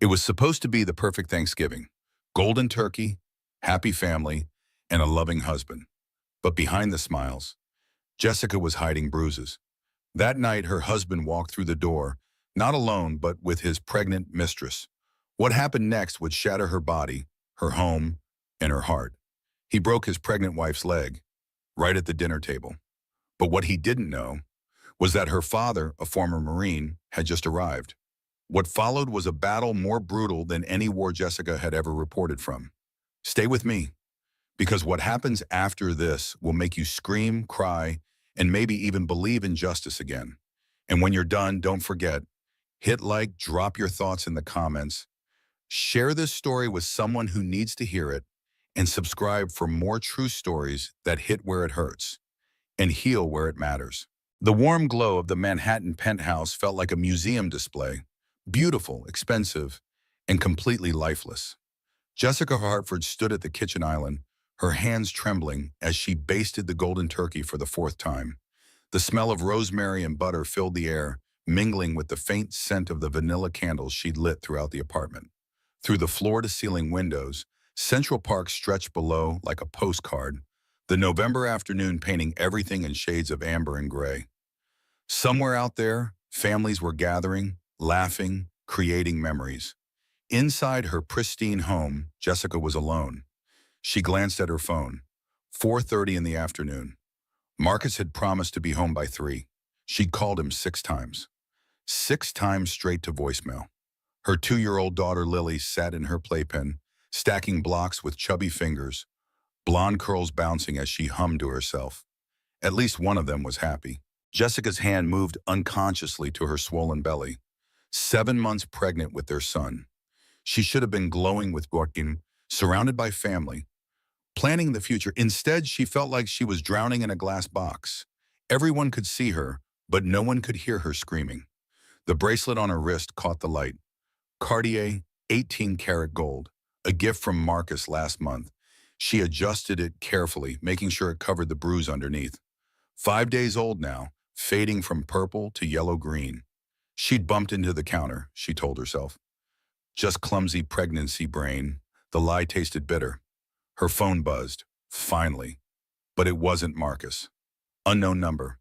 It was supposed to be the perfect Thanksgiving. Golden turkey, happy family, and a loving husband. But behind the smiles, Jessica was hiding bruises. That night, her husband walked through the door, not alone, but with his pregnant mistress. What happened next would shatter her body, her home, and her heart. He broke his pregnant wife's leg, right at the dinner table. But what he didn't know was that her father, a former Marine, had just arrived. What followed was a battle more brutal than any war Jessica had ever reported from. Stay with me, because what happens after this will make you scream, cry, and maybe even believe in justice again. And when you're done, don't forget, hit like, drop your thoughts in the comments, share this story with someone who needs to hear it, and subscribe for more true stories that hit where it hurts and heal where it matters. The warm glow of the Manhattan penthouse felt like a museum display, beautiful, expensive, and completely lifeless. Jessica Hartford stood at the kitchen island, her hands trembling as she basted the golden turkey for the fourth time. The smell of rosemary and butter filled the air, mingling with the faint scent of the vanilla candles she'd lit throughout the apartment. Through the floor-to-ceiling windows, Central Park stretched below like a postcard, the November afternoon painting everything in shades of amber and gray. Somewhere out there, families were gathering, laughing, creating memories. Inside her pristine home, Jessica was alone. She glanced at her phone. 4:30 in the afternoon. Marcus had promised to be home by 3. She'd called him 6 times. 6 times straight to voicemail. Her 2-year-old daughter Lily sat in her playpen, stacking blocks with chubby fingers, blonde curls bouncing as she hummed to herself. At least one of them was happy. Jessica's hand moved unconsciously to her swollen belly. 7 months pregnant with their son. She should have been glowing with working, surrounded by family, planning the future. Instead, she felt like she was drowning in a glass box. Everyone could see her, but no one could hear her screaming. The bracelet on her wrist caught the light. Cartier, 18-karat gold, a gift from Marcus last month. She adjusted it carefully, making sure it covered the bruise underneath. 5 days old now, fading from purple to yellow-green. She'd bumped into the counter, she told herself. Just clumsy pregnancy brain. The lie tasted bitter. Her phone buzzed, finally. But it wasn't Marcus. Unknown number.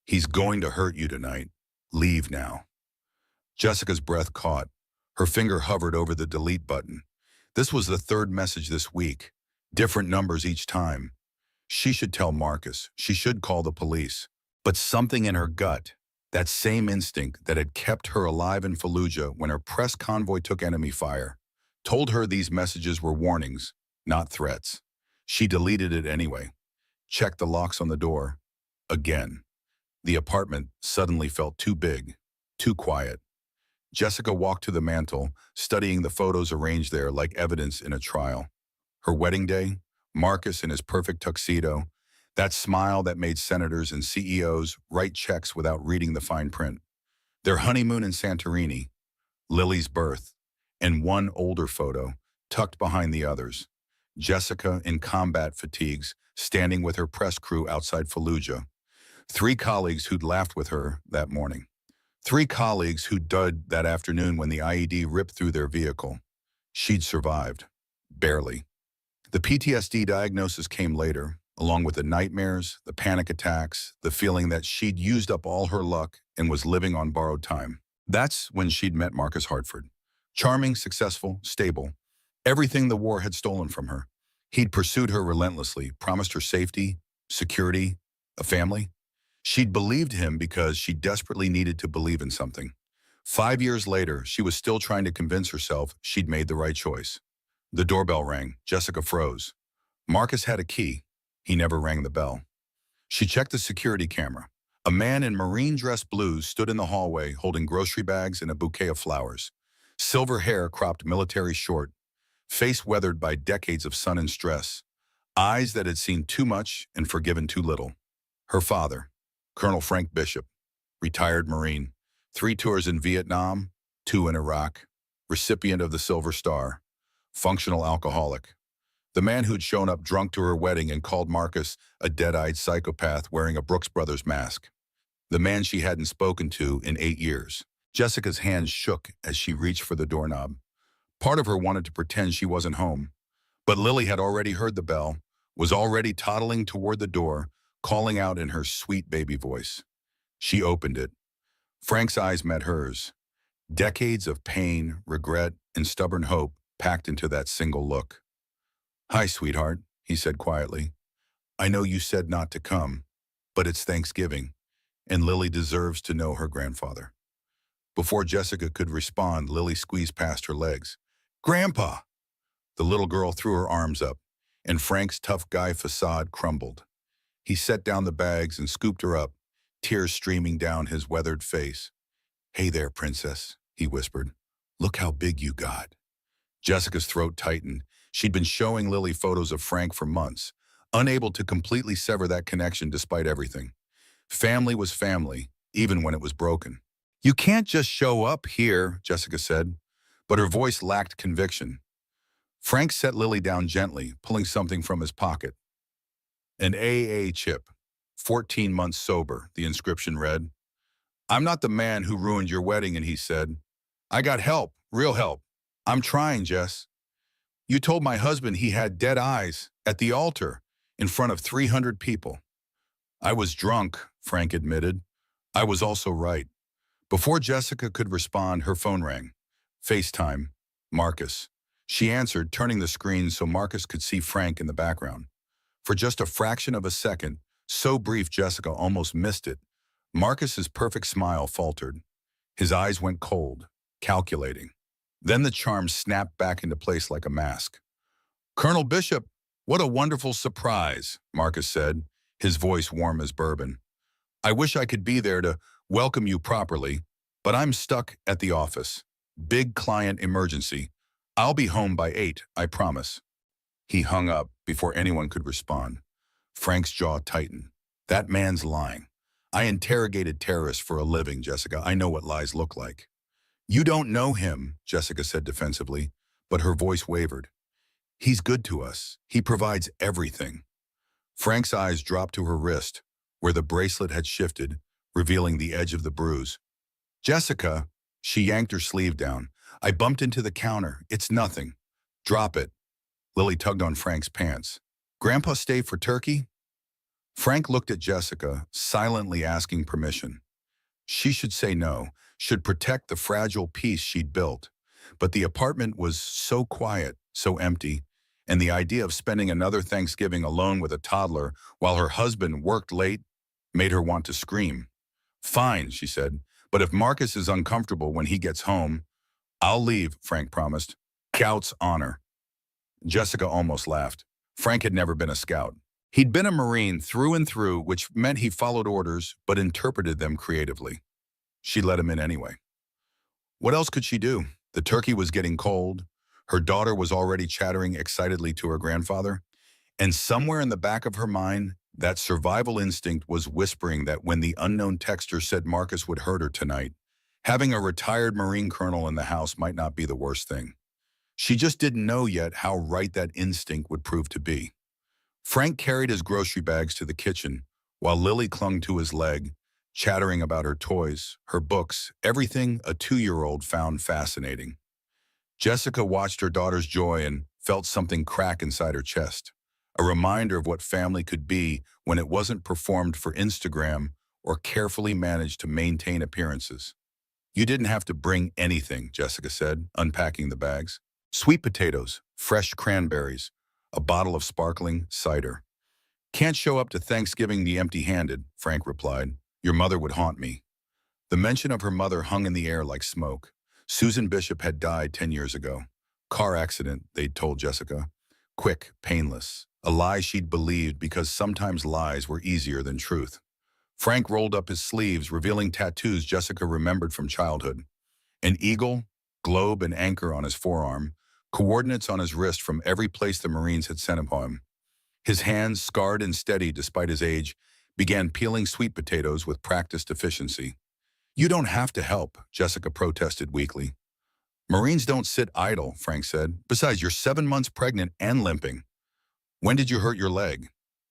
He's going to hurt you tonight. Leave now. Jessica's breath caught. Her finger hovered over the delete button. This was the 3rd message this week. Different numbers each time. She should tell Marcus. She should call the police. But something in her gut, that same instinct that had kept her alive in Fallujah when her press convoy took enemy fire, told her these messages were warnings, not threats. She deleted it anyway. Checked the locks on the door. Again. The apartment suddenly felt too big, too quiet. Jessica walked to the mantel, studying the photos arranged there like evidence in a trial. Her wedding day, Marcus in his perfect tuxedo, that smile that made senators and CEOs write checks without reading the fine print. Their honeymoon in Santorini, Lily's birth, and one older photo, tucked behind the others. Jessica in combat fatigues, standing with her press crew outside Fallujah. 3 colleagues who'd laughed with her that morning. 3 colleagues who died that afternoon when the IED ripped through their vehicle. She'd survived. Barely. The PTSD diagnosis came later, along with the nightmares, the panic attacks, the feeling that she'd used up all her luck and was living on borrowed time. That's when she'd met Marcus Hartford. Charming, successful, stable. Everything the war had stolen from her. He'd pursued her relentlessly, promised her safety, security, a family. She'd believed him because she desperately needed to believe in something. 5 years later, she was still trying to convince herself she'd made the right choice. The doorbell rang. Jessica froze. Marcus had a key. He never rang the bell. She checked the security camera. A man in marine dress blues stood in the hallway holding grocery bags and a bouquet of flowers. Silver hair cropped military short, face weathered by decades of sun and stress, eyes that had seen too much and forgiven too little. Her father, Colonel Frank Bishop, retired Marine, 3 tours in Vietnam, 2 in Iraq, recipient of the Silver Star, functional alcoholic. The man who'd shown up drunk to her wedding and called Marcus a dead-eyed psychopath wearing a Brooks Brothers mask. The man she hadn't spoken to in 8 years. Jessica's hands shook as she reached for the doorknob. Part of her wanted to pretend she wasn't home, but Lily had already heard the bell, was already toddling toward the door, calling out in her sweet baby voice. She opened it. Frank's eyes met hers. Decades of pain, regret, and stubborn hope packed into that single look. "Hi, sweetheart," he said quietly. "I know you said not to come, but it's Thanksgiving, and Lily deserves to know her grandfather." Before Jessica could respond, Lily squeezed past her legs. "Grandpa!" The little girl threw her arms up, and Frank's tough guy facade crumbled. He set down the bags and scooped her up, tears streaming down his weathered face. "Hey there, princess," he whispered. "Look how big you got." Jessica's throat tightened. She'd been showing Lily photos of Frank for months, unable to completely sever that connection despite everything. Family was family, even when it was broken. "You can't just show up here," Jessica said, but her voice lacked conviction. Frank set Lily down gently, pulling something from his pocket. An AA chip. 14 months sober, the inscription read. "I'm not the man who ruined your wedding," and he said, "I got help, real help. I'm trying, Jess. You told my husband he had dead eyes at the altar in front of 300 people. I was drunk," Frank admitted. "I was also right." Before Jessica could respond, her phone rang. FaceTime. Marcus. She answered, turning the screen so Marcus could see Frank in the background. For just a fraction of a second, so brief Jessica almost missed it, Marcus's perfect smile faltered. His eyes went cold, calculating. Then the charm snapped back into place like a mask. "Colonel Bishop, what a wonderful surprise," Marcus said, his voice warm as bourbon. "I wish I could be there to welcome you properly, but I'm stuck at the office. Big client emergency. I'll be home by 8, I promise." He hung up before anyone could respond. Frank's jaw tightened. That man's lying. "I interrogated terrorists for a living, Jessica. I know what lies look like." "You don't know him," Jessica said defensively, but her voice wavered. "He's good to us. He provides everything." Frank's eyes dropped to her wrist, where the bracelet had shifted, revealing the edge of the bruise. "Jessica," she yanked her sleeve down. "I bumped into the counter. It's nothing. Drop it." Lily tugged on Frank's pants. "Grandpa stay for turkey?" Frank looked at Jessica, silently asking permission. She should say no, should protect the fragile peace she'd built. But the apartment was so quiet, so empty, and the idea of spending another Thanksgiving alone with a toddler while her husband worked late made her want to scream. "Fine," she said, "but if Marcus is uncomfortable when he gets home, I'll leave," Frank promised. "Scout's honor." Jessica almost laughed. Frank had never been a scout. He'd been a Marine through and through, which meant he followed orders but interpreted them creatively. She let him in anyway. What else could she do? The turkey was getting cold. Her daughter was already chattering excitedly to her grandfather. And somewhere in the back of her mind, that survival instinct was whispering that when the unknown texter said Marcus would hurt her tonight, having a retired Marine colonel in the house might not be the worst thing. She just didn't know yet how right that instinct would prove to be. Frank carried his grocery bags to the kitchen, while Lily clung to his leg, chattering about her toys, her books, everything a 2-year-old found fascinating. Jessica watched her daughter's joy and felt something crack inside her chest, a reminder of what family could be when it wasn't performed for Instagram or carefully managed to maintain appearances. "You didn't have to bring anything," Jessica said, unpacking the bags. "Sweet potatoes, fresh cranberries, a bottle of sparkling cider." "Can't show up to Thanksgiving empty-handed," Frank replied. "Your mother would haunt me." The mention of her mother hung in the air like smoke. Susan Bishop had died 10 years ago. Car accident, they'd told Jessica. Quick, painless. A lie she'd believed because sometimes lies were easier than truth. Frank rolled up his sleeves, revealing tattoos Jessica remembered from childhood. An eagle, globe, and anchor on his forearm, coordinates on his wrist from every place the Marines had sent him home. His hands, scarred and steady despite his age, began peeling sweet potatoes with practiced efficiency. "You don't have to help," Jessica protested weakly. "Marines don't sit idle," Frank said. "Besides, you're 7 months pregnant and limping. When did you hurt your leg?"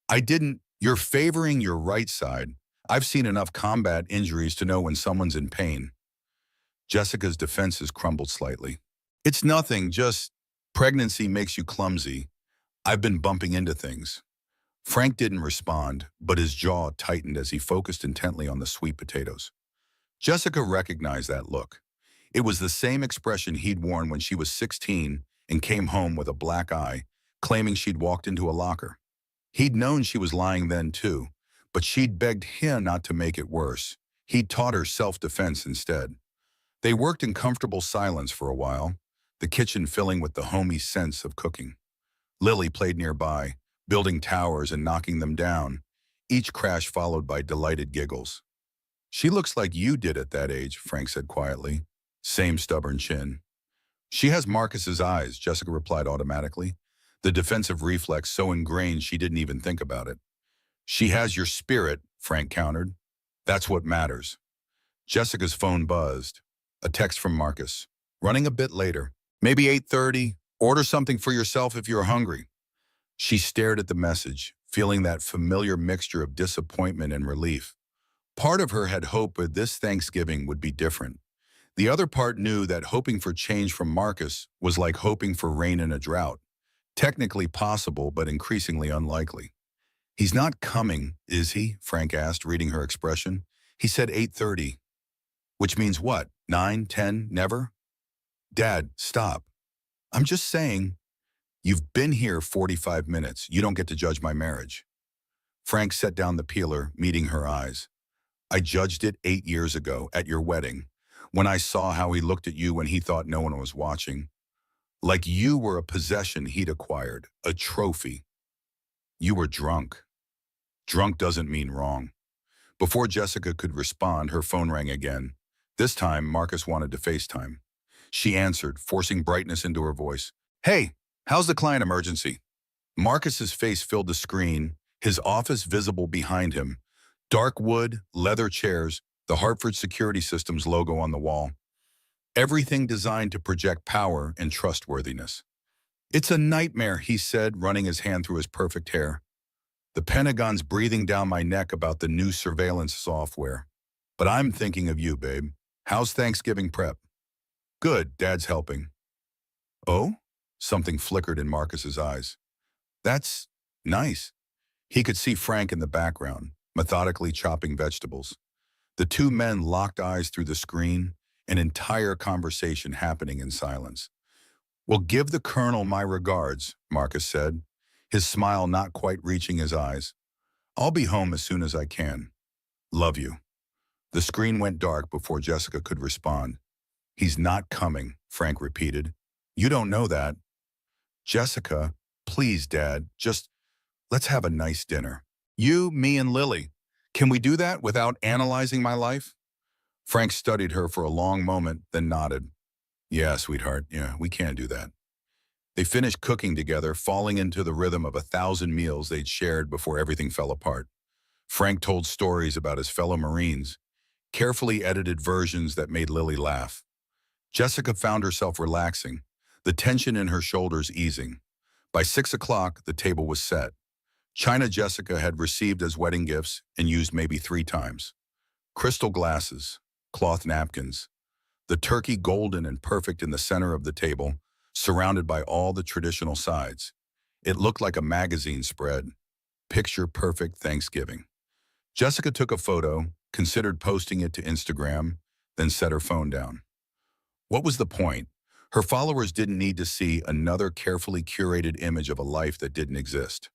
"I didn't." "You're favoring your right side. I've seen enough combat injuries to know when someone's in pain." Jessica's defenses crumbled slightly. It's nothing, just pregnancy makes you clumsy. I've been bumping into things. Frank didn't respond, but his jaw tightened as he focused intently on the sweet potatoes. Jessica recognized that look. It was the same expression he'd worn when she was 16 and came home with a black eye, claiming she'd walked into a locker. He'd known she was lying then too, but she'd begged him not to make it worse. He'd taught her self-defense instead. They worked in comfortable silence for a while, the kitchen filling with the homey sense of cooking. Lily played nearby, building towers and knocking them down, each crash followed by delighted giggles. She looks like you did at that age, Frank said quietly. Same stubborn chin. She has Marcus's eyes, Jessica replied automatically, the defensive reflex so ingrained she didn't even think about it. She has your spirit, Frank countered. That's what matters. Jessica's phone buzzed. A text from Marcus. Running a bit later. Maybe 8:30. Order something for yourself if you're hungry. She stared at the message, feeling that familiar mixture of disappointment and relief. Part of her had hoped that this Thanksgiving would be different. The other part knew that hoping for change from Marcus was like hoping for rain in a drought. Technically possible, but increasingly unlikely. He's not coming, is he? Frank asked, reading her expression. He said 8:30. Which means what? 9, 10, never? Dad, stop. I'm just saying, you've been here 45 minutes. You don't get to judge my marriage. Frank set down the peeler, meeting her eyes. I judged it 8 years ago at your wedding, when I saw how he looked at you when he thought no one was watching. Like you were a possession he'd acquired, a trophy. You were drunk. Drunk doesn't mean wrong. Before Jessica could respond, her phone rang again. This time, Marcus wanted to FaceTime. She answered, forcing brightness into her voice. Hey, how's the client emergency? Marcus's face filled the screen, his office visible behind him. Dark wood, leather chairs, the Hartford Security Systems logo on the wall. Everything designed to project power and trustworthiness. It's a nightmare, he said, running his hand through his perfect hair. The Pentagon's breathing down my neck about the new surveillance software. But I'm thinking of you, babe. How's Thanksgiving prep? Good, Dad's helping. Oh? Something flickered in Marcus's eyes. That's nice. He could see Frank in the background, methodically chopping vegetables. The two men locked eyes through the screen, an entire conversation happening in silence. Well, give the Colonel my regards, Marcus said, his smile not quite reaching his eyes. I'll be home as soon as I can. Love you. The screen went dark before Jessica could respond. He's not coming, Frank repeated. You don't know that. Jessica, please, Dad, just let's have a nice dinner. You, me, and Lily. Can we do that without analyzing my life? Frank studied her for a long moment, then nodded. Yeah, sweetheart, yeah, we can do that. They finished cooking together, falling into the rhythm of 1,000 meals they'd shared before everything fell apart. Frank told stories about his fellow Marines, carefully edited versions that made Lily laugh. Jessica found herself relaxing, the tension in her shoulders easing. By 6 o'clock, the table was set. China Jessica had received as wedding gifts and used maybe 3 times. Crystal glasses, cloth napkins, the turkey golden and perfect in the center of the table, surrounded by all the traditional sides. It looked like a magazine spread. Picture-perfect Thanksgiving. Jessica took a photo, considered posting it to Instagram, then set her phone down. What was the point? Her followers didn't need to see another carefully curated image of a life that didn't exist.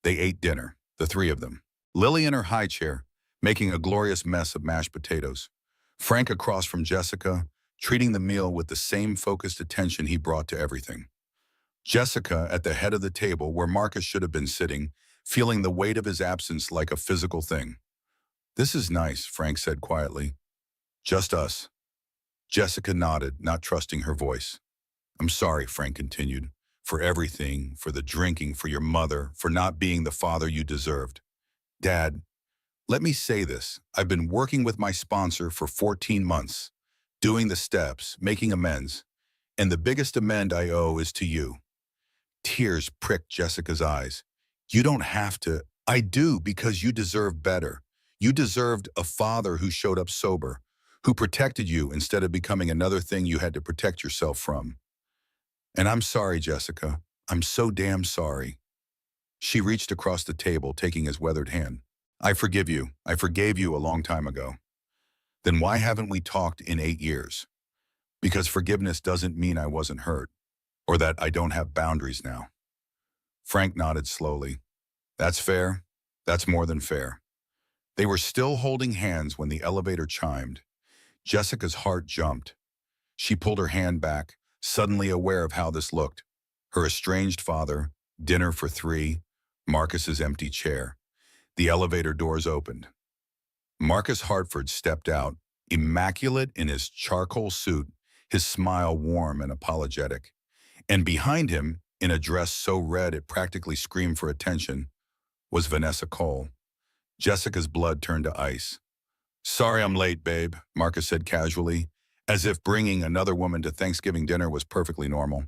They ate dinner, the 3 of them. Lily in her high chair, making a glorious mess of mashed potatoes. Frank across from Jessica, treating the meal with the same focused attention he brought to everything. Jessica at the head of the table where Marcus should have been sitting, feeling the weight of his absence like a physical thing. This is nice, Frank said quietly. Just us. Jessica nodded, not trusting her voice. I'm sorry, Frank continued, for everything, for the drinking, for your mother, for not being the father you deserved. Dad, let me say this. I've been working with my sponsor for 14 months, doing the steps, making amends, and the biggest amend I owe is to you. Tears pricked Jessica's eyes. You don't have to. I do, because you deserve better. You deserved a father who showed up sober, who protected you instead of becoming another thing you had to protect yourself from. And I'm sorry, Jessica. I'm so damn sorry. She reached across the table, taking his weathered hand. I forgive you. I forgave you a long time ago. Then why haven't we talked in 8 years? Because forgiveness doesn't mean I wasn't hurt, or that I don't have boundaries now. Frank nodded slowly. That's fair. That's more than fair. They were still holding hands when the elevator chimed. Jessica's heart jumped. She pulled her hand back, suddenly aware of how this looked. Her estranged father, dinner for 3, Marcus's empty chair. The elevator doors opened. Marcus Hartford stepped out, immaculate in his charcoal suit, his smile warm and apologetic. And behind him, in a dress so red it practically screamed for attention, was Vanessa Cole. Jessica's blood turned to ice. Sorry I'm late, babe, Marcus said casually, as if bringing another woman to Thanksgiving dinner was perfectly normal.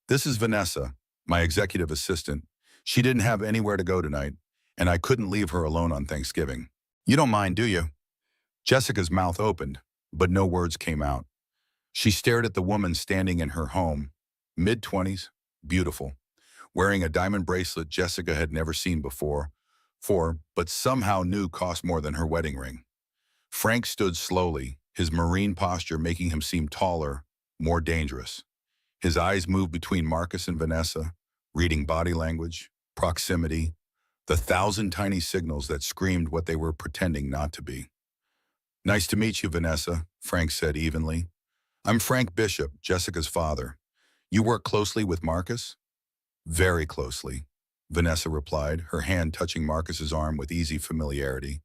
This is Vanessa, my executive assistant. She didn't have anywhere to go tonight, and I couldn't leave her alone on Thanksgiving. You don't mind, do you? Jessica's mouth opened, but no words came out. She stared at the woman standing in her home, mid-20s, beautiful, wearing a diamond bracelet Jessica had never seen before, but somehow knew cost more than her wedding ring. Frank stood slowly, his marine posture making him seem taller, more dangerous. His eyes moved between Marcus and Vanessa, reading body language, proximity, the 1,000 tiny signals that screamed what they were pretending not to be. Nice to meet you, Vanessa, Frank said evenly. I'm Frank Bishop, Jessica's father. You work closely with Marcus? Very closely, Vanessa replied, her hand touching Marcus's arm with easy familiarity.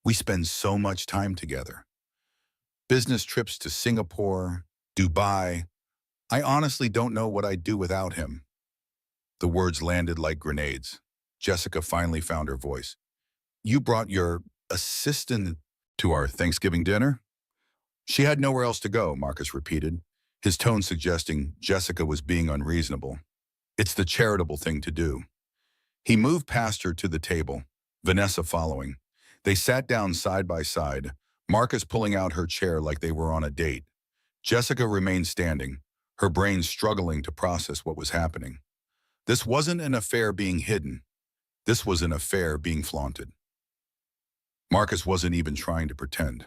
We spend so much time together. Business trips to Singapore, Dubai. I honestly don't know what I'd do without him. The words landed like grenades. Jessica finally found her voice. You brought your assistant to our Thanksgiving dinner? She had nowhere else to go, Marcus repeated, his tone suggesting Jessica was being unreasonable. It's the charitable thing to do. He moved past her to the table, Vanessa following. They sat down side by side, Marcus pulling out her chair like they were on a date. Jessica remained standing, her brain struggling to process what was happening. This wasn't an affair being hidden. This was an affair being flaunted. Marcus wasn't even trying to pretend.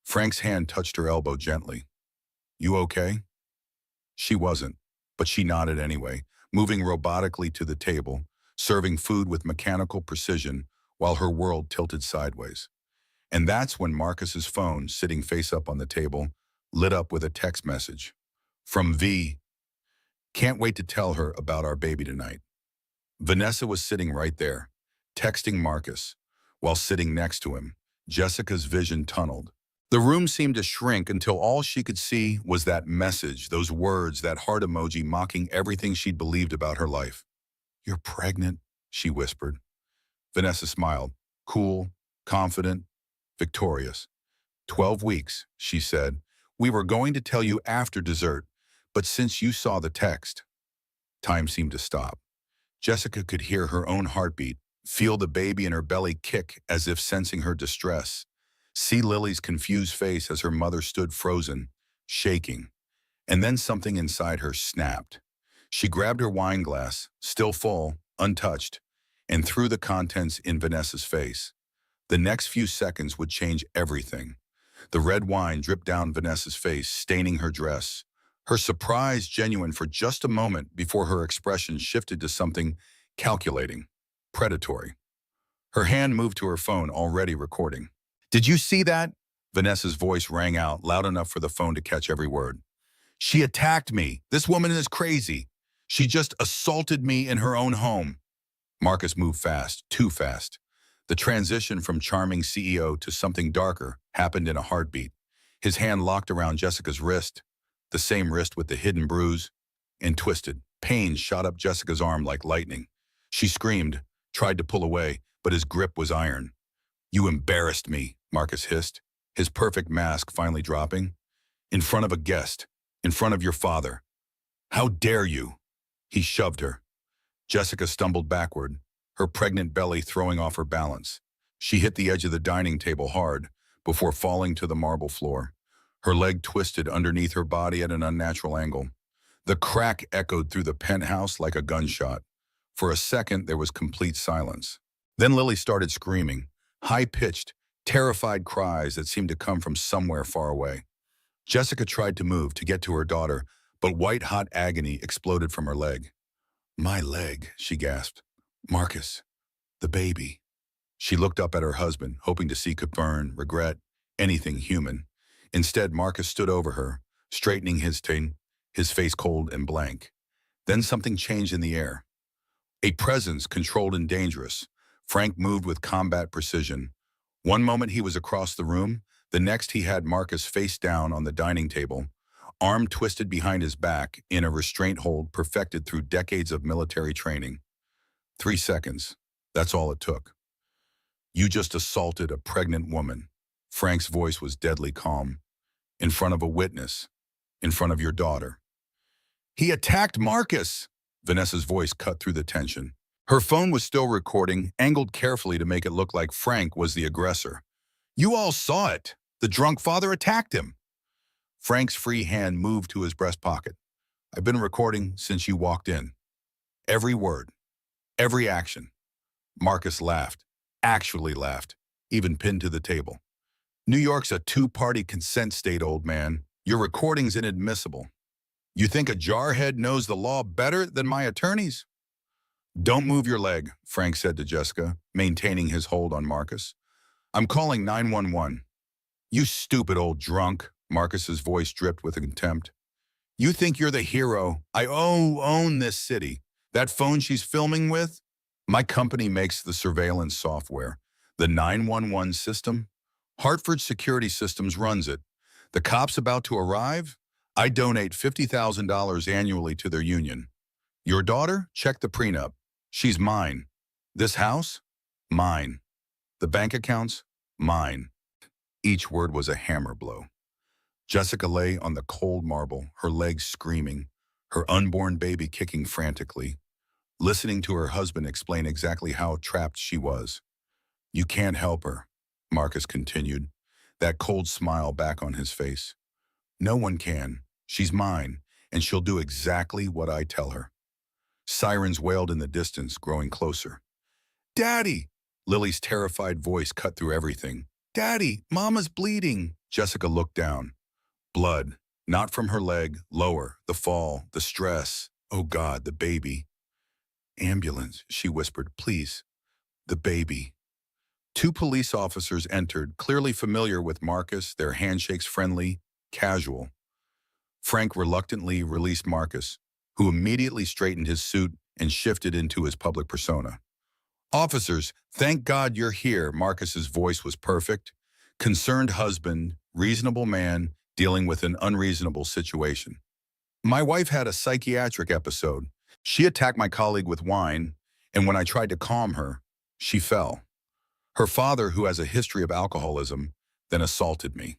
Frank's hand touched her elbow gently. You okay? She wasn't, but she nodded anyway, moving robotically to the table, serving food with mechanical precision while her world tilted sideways. And that's when Marcus's phone, sitting face up on the table, lit up with a text message. From V. Can't wait to tell her about our baby tonight. Vanessa was sitting right there, texting Marcus, while sitting next to him. Jessica's vision tunneled. The room seemed to shrink until all she could see was that message, those words, that heart emoji mocking everything she'd believed about her life. You're pregnant, she whispered. Vanessa smiled, cool, confident, victorious. 12 weeks, she said. We were going to tell you after dessert, but since you saw the text. Time seemed to stop. Jessica could hear her own heartbeat, feel the baby in her belly kick as if sensing her distress, see Lily's confused face as her mother stood frozen, shaking. And then something inside her snapped. She grabbed her wine glass, still full, untouched, and threw the contents in Vanessa's face. The next few seconds would change everything. The red wine dripped down Vanessa's face, staining her dress. Her surprise genuine for just a moment before her expression shifted to something calculating, predatory. Her hand moved to her phone, already recording. Did you see that? Vanessa's voice rang out, loud enough for the phone to catch every word. She attacked me. This woman is crazy. She just assaulted me in her own home. Marcus moved fast, too fast. The transition from charming CEO to something darker happened in a heartbeat. His hand locked around Jessica's wrist, the same wrist with the hidden bruise, and twisted. Pain shot up Jessica's arm like lightning. She screamed, tried to pull away, but his grip was iron. You embarrassed me, Marcus hissed, his perfect mask finally dropping. In front of a guest, in front of your father. How dare you? He shoved her. Jessica stumbled backward, her pregnant belly throwing off her balance. She hit the edge of the dining table hard, before falling to the marble floor. Her leg twisted underneath her body at an unnatural angle. The crack echoed through the penthouse like a gunshot. For a second, there was complete silence. Then Lily started screaming, high-pitched, terrified cries that seemed to come from somewhere far away. Jessica tried to move to get to her daughter, but white-hot agony exploded from her leg. "My leg," she gasped. "Marcus, the baby." She looked up at her husband, hoping to see concern, regret, anything human. Instead, Marcus stood over her, straightening his chin, his face cold and blank. Then something changed in the air. A presence controlled and dangerous. Frank moved with combat precision. One moment he was across the room, the next he had Marcus face down on the dining table, arm twisted behind his back in a restraint hold perfected through decades of military training. 3 seconds. That's all it took. "You just assaulted a pregnant woman." Frank's voice was deadly calm. "In front of a witness. In front of your daughter." "He attacked Marcus!" Vanessa's voice cut through the tension. Her phone was still recording, angled carefully to make it look like Frank was the aggressor. "You all saw it. The drunk father attacked him." Frank's free hand moved to his breast pocket. "I've been recording since you walked in. Every word. Every action." Marcus laughed. Actually laughed. Even pinned to the table. "New York's a two-party consent state, old man. Your recording's inadmissible. You think a jarhead knows the law better than my attorneys?" "Don't move your leg," Frank said to Jessica, maintaining his hold on Marcus. "I'm calling 911. "You stupid old drunk," Marcus's voice dripped with contempt. "You think you're the hero. I own this city. That phone she's filming with? My company makes the surveillance software. The 911 system? Hartford Security Systems runs it. The cops about to arrive? I donate $50,000 annually to their union. Your daughter? Check the prenup. She's mine. This house? Mine. The bank accounts? Mine." Each word was a hammer blow. Jessica lay on the cold marble, her legs screaming, her unborn baby kicking frantically, listening to her husband explain exactly how trapped she was. "You can't help her," Marcus continued, that cold smile back on his face. "No one can. She's mine, and she'll do exactly what I tell her." Sirens wailed in the distance, growing closer. "Daddy!" Lily's terrified voice cut through everything. "Daddy, Mama's bleeding." Jessica looked down. Blood, not from her leg, lower, the fall, the stress. Oh God, the baby. "Ambulance," she whispered, "please. The baby." 2 police officers entered, clearly familiar with Marcus, their handshakes friendly, casual. Frank reluctantly released Marcus, who immediately straightened his suit and shifted into his public persona. "Officers, thank God you're here." Marcus's voice was perfect. Concerned husband, reasonable man, dealing with an unreasonable situation. "My wife had a psychiatric episode. She attacked my colleague with wine, and when I tried to calm her, she fell. Her father, who has a history of alcoholism, then assaulted me."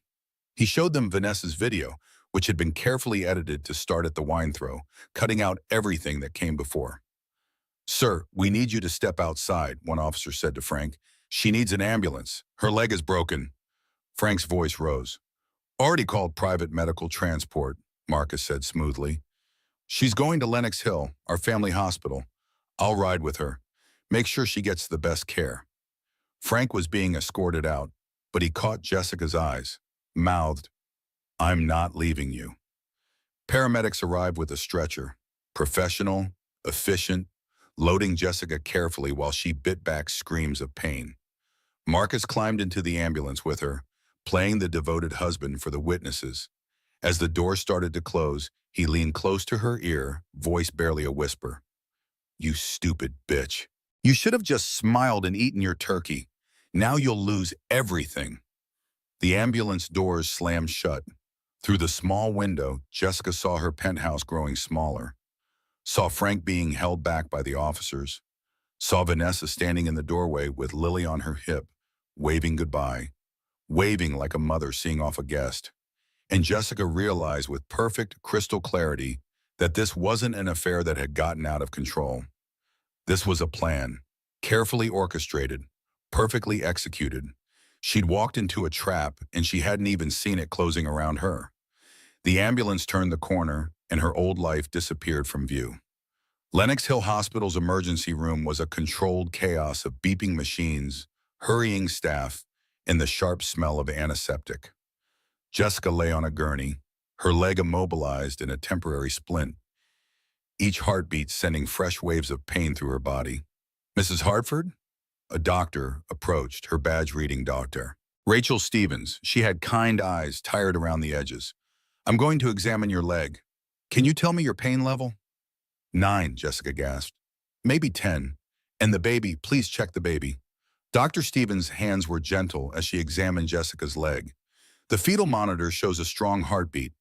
He showed them Vanessa's video, which had been carefully edited to start at the wine throw, cutting out everything that came before. "Sir, we need you to step outside," one officer said to Frank. "She needs an ambulance. Her leg is broken." Frank's voice rose. "Already called private medical transport," Marcus said smoothly. "She's going to Lenox Hill, our family hospital. I'll ride with her. Make sure she gets the best care." Frank was being escorted out, but he caught Jessica's eyes, mouthed, "I'm not leaving you." Paramedics arrived with a stretcher, professional, efficient, loading Jessica carefully while she bit back screams of pain. Marcus climbed into the ambulance with her, playing the devoted husband for the witnesses. As the door started to close, he leaned close to her ear, voice barely a whisper. "You stupid bitch. You should have just smiled and eaten your turkey. Now you'll lose everything." The ambulance doors slammed shut. Through the small window, Jessica saw her penthouse growing smaller, saw Frank being held back by the officers, saw Vanessa standing in the doorway with Lily on her hip, waving goodbye, waving like a mother seeing off a guest. And Jessica realized with perfect crystal clarity that this wasn't an affair that had gotten out of control. This was a plan, carefully orchestrated, perfectly executed. She'd walked into a trap, and she hadn't even seen it closing around her. The ambulance turned the corner, and her old life disappeared from view. Lenox Hill Hospital's emergency room was a controlled chaos of beeping machines, hurrying staff, and the sharp smell of antiseptic. Jessica lay on a gurney, her leg immobilized in a temporary splint, each heartbeat sending fresh waves of pain through her body. Mrs. Hartford? A doctor approached, her badge-reading doctor. Rachel Stevens. She had kind eyes, tired around the edges. I'm going to examine your leg. Can you tell me your pain level? 9, Jessica gasped. Maybe 10. And the baby, please check the baby. Dr. Stevens' hands were gentle as she examined Jessica's leg. The fetal monitor shows a strong heartbeat,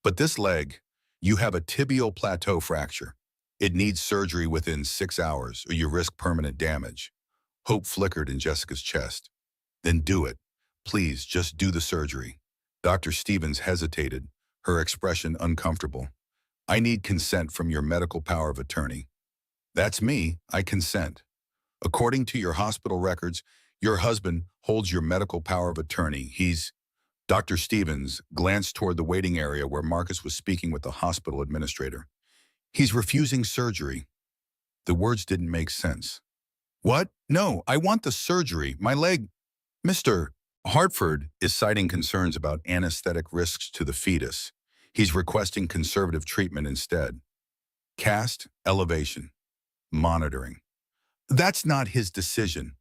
but this leg, you have a tibial plateau fracture. It needs surgery within 6 hours or you risk permanent damage. Hope flickered in Jessica's chest. Then do it. Please, just do the surgery. Dr. Stevens hesitated, her expression uncomfortable. I need consent from your medical power of attorney. That's me, I consent. According to your hospital records, your husband holds your medical power of attorney. Dr. Stevens glanced toward the waiting area where Marcus was speaking with the hospital administrator. He's refusing surgery. The words didn't make sense. What? No, I want the surgery. My leg. Mr. Hartford is citing concerns about anesthetic risks to the fetus. He's requesting conservative treatment instead. Cast, elevation, monitoring. That's not his decision.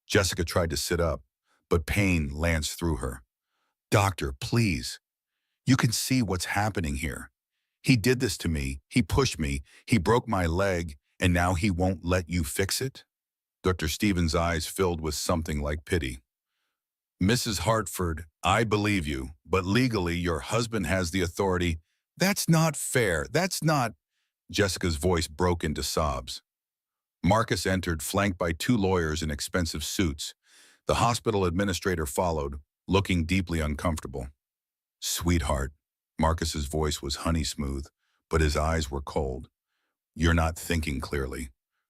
Jessica tried to sit up, but pain lanced through her. Doctor, please. You can see what's happening here. He did this to me. He pushed me. He broke my leg, and now he won't let you fix it? Dr. Stevens' eyes filled with something like pity. Mrs. Hartford, I believe you, but legally your husband has the authority. That's not fair. That's not... Jessica's voice broke into sobs. Marcus entered, flanked by 2 lawyers in expensive suits. The hospital administrator followed, looking deeply uncomfortable. Sweetheart, Marcus's voice was honey smooth, but his eyes were cold. You're not thinking clearly.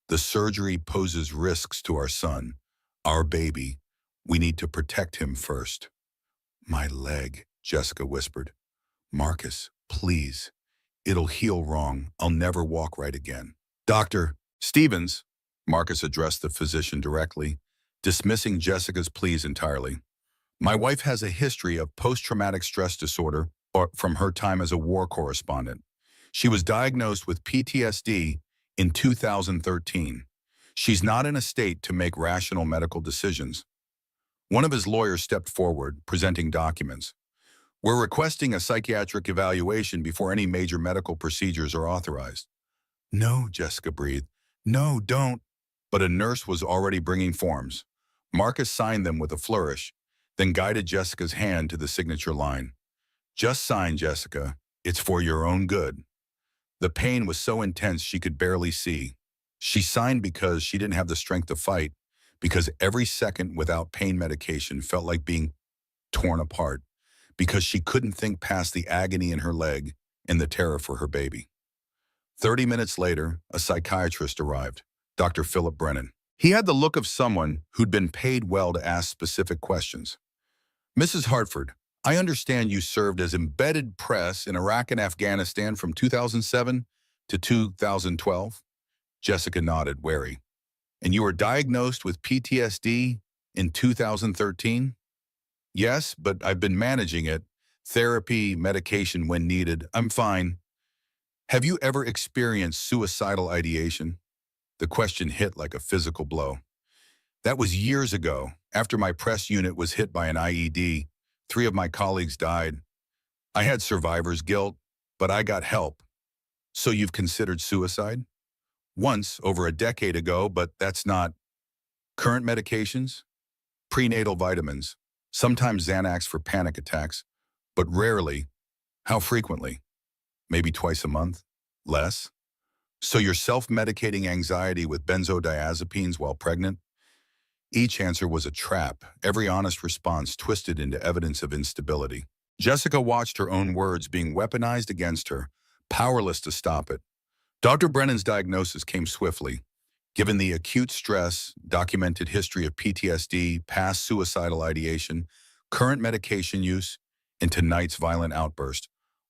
The surgery poses risks to our son, our baby. We need to protect him first. My leg, Jessica whispered. Marcus, please. It'll heal wrong. I'll never walk right again. Dr. Stevens, Marcus addressed the physician directly, dismissing Jessica's pleas entirely. My wife has a history of post-traumatic stress disorder from her time as a war correspondent. She was diagnosed with PTSD in 2013. She's not in a state to make rational medical decisions. One of his lawyers stepped forward, presenting documents. We're requesting a psychiatric evaluation before any major medical procedures are authorized. No, Jessica breathed. No, don't. But a nurse was already bringing forms. Marcus signed them with a flourish, then guided Jessica's hand to the signature line. Just sign, Jessica. It's for your own good. The pain was so intense she could barely see. She signed because she didn't have the strength to fight, because every second without pain medication felt like being torn apart, because she couldn't think past the agony in her leg and the terror for her baby. 30 minutes later, a psychiatrist arrived, Dr. Philip Brennan. He had the look of someone who'd been paid well to ask specific questions. Mrs. Hartford, I understand you served as embedded press in Iraq and Afghanistan from 2007 to 2012. Jessica nodded, wary. And you were diagnosed with PTSD in 2013? Yes, but I've been managing it. Therapy, medication when needed. I'm fine. Have you ever experienced suicidal ideation? The question hit like a physical blow. That was years ago. After my press unit was hit by an IED, 3 of my colleagues died. I had survivor's guilt, but I got help. So you've considered suicide? Once, over a decade ago, but that's not. Current medications? Prenatal vitamins. Sometimes Xanax for panic attacks, but rarely. How frequently? Maybe twice a month? Less? So you're self-medicating anxiety with benzodiazepines while pregnant? Each answer was a trap, every honest response twisted into evidence of instability. Jessica watched her own words being weaponized against her, powerless to stop it. Dr. Brennan's diagnosis came swiftly. Given the acute stress, documented history of PTSD, past suicidal ideation, current medication use, and tonight's violent outburst,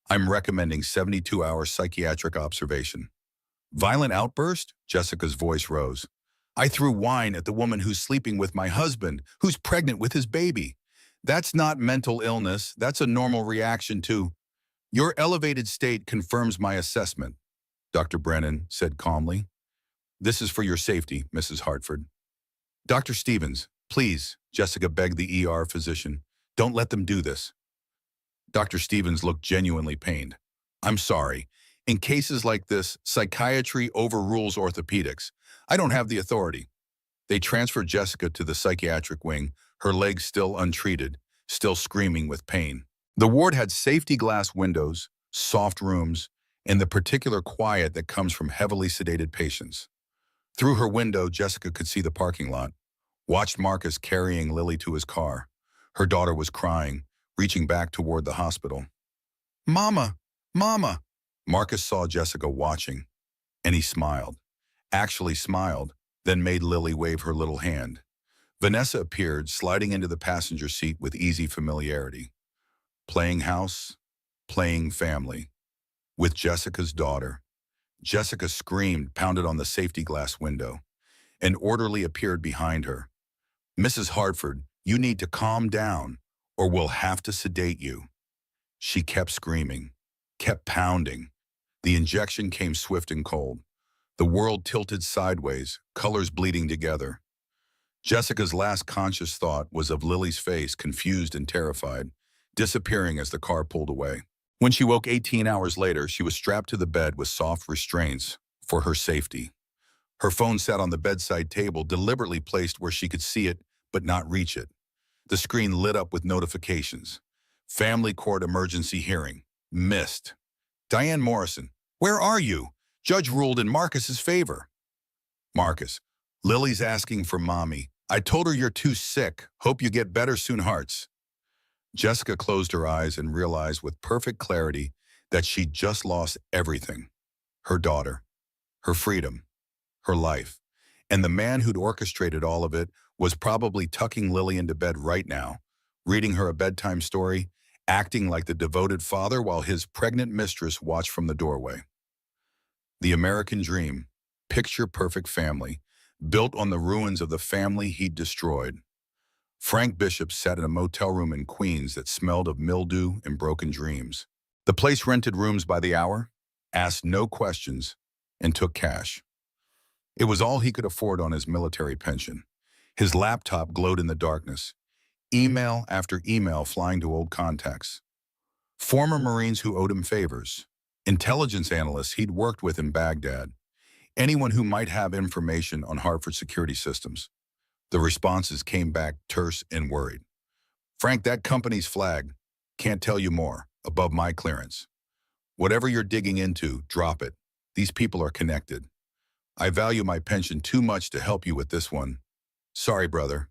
I'm recommending 72-hour psychiatric observation. Violent outburst? Jessica's voice rose. I threw wine at the woman who's sleeping with my husband, who's pregnant with his baby. That's not mental illness. That's a normal reaction to. Your elevated state confirms my assessment, Dr. Brennan said calmly. This is for your safety, Mrs. Hartford. Dr. Stevens, please, Jessica begged the ER physician. Don't let them do this. Dr. Stevens looked genuinely pained. I'm sorry. In cases like this, psychiatry overrules orthopedics. I don't have the authority. They transferred Jessica to the psychiatric wing, her legs still untreated, still screaming with pain. The ward had safety glass windows, soft rooms, and the particular quiet that comes from heavily sedated patients. Through her window, Jessica could see the parking lot, watched Marcus carrying Lily to his car. Her daughter was crying, reaching back toward the hospital. Mama! Mama! Marcus saw Jessica watching, and he smiled. Actually smiled, then made Lily wave her little hand. Vanessa appeared, sliding into the passenger seat with easy familiarity. Playing house, playing family. With Jessica's daughter. Jessica screamed, pounded on the safety glass window. An orderly appeared behind her. Mrs. Hartford, you need to calm down, or we'll have to sedate you. She kept screaming, kept pounding. The injection came swift and cold. The world tilted sideways, colors bleeding together. Jessica's last conscious thought was of Lily's face, confused and terrified, disappearing as the car pulled away. When she woke 18 hours later, she was strapped to the bed with soft restraints for her safety. Her phone sat on the bedside table, deliberately placed where she could see it but not reach it. The screen lit up with notifications. Family court emergency hearing. Missed. Diane Morrison, where are you? Judge ruled in Marcus's favor. Marcus, Lily's asking for mommy. I told her you're too sick. Hope you get better soon, hearts. Jessica closed her eyes and realized with perfect clarity that she'd just lost everything. Her daughter, her freedom, her life. And the man who'd orchestrated all of it was probably tucking Lily into bed right now, reading her a bedtime story, acting like the devoted father while his pregnant mistress watched from the doorway. The American dream, picture-perfect family, built on the ruins of the family he'd destroyed. Frank Bishop sat in a motel room in Queens that smelled of mildew and broken dreams. The place rented rooms by the hour, asked no questions, and took cash. It was all he could afford on his military pension. His laptop glowed in the darkness, email after email flying to old contacts. Former Marines who owed him favors, intelligence analysts he'd worked with in Baghdad, anyone who might have information on Hartford security systems. The responses came back terse and worried. Frank, that company's flag. Can't tell you more. Above my clearance. Whatever you're digging into, drop it. These people are connected. I value my pension too much to help you with this one. Sorry, brother.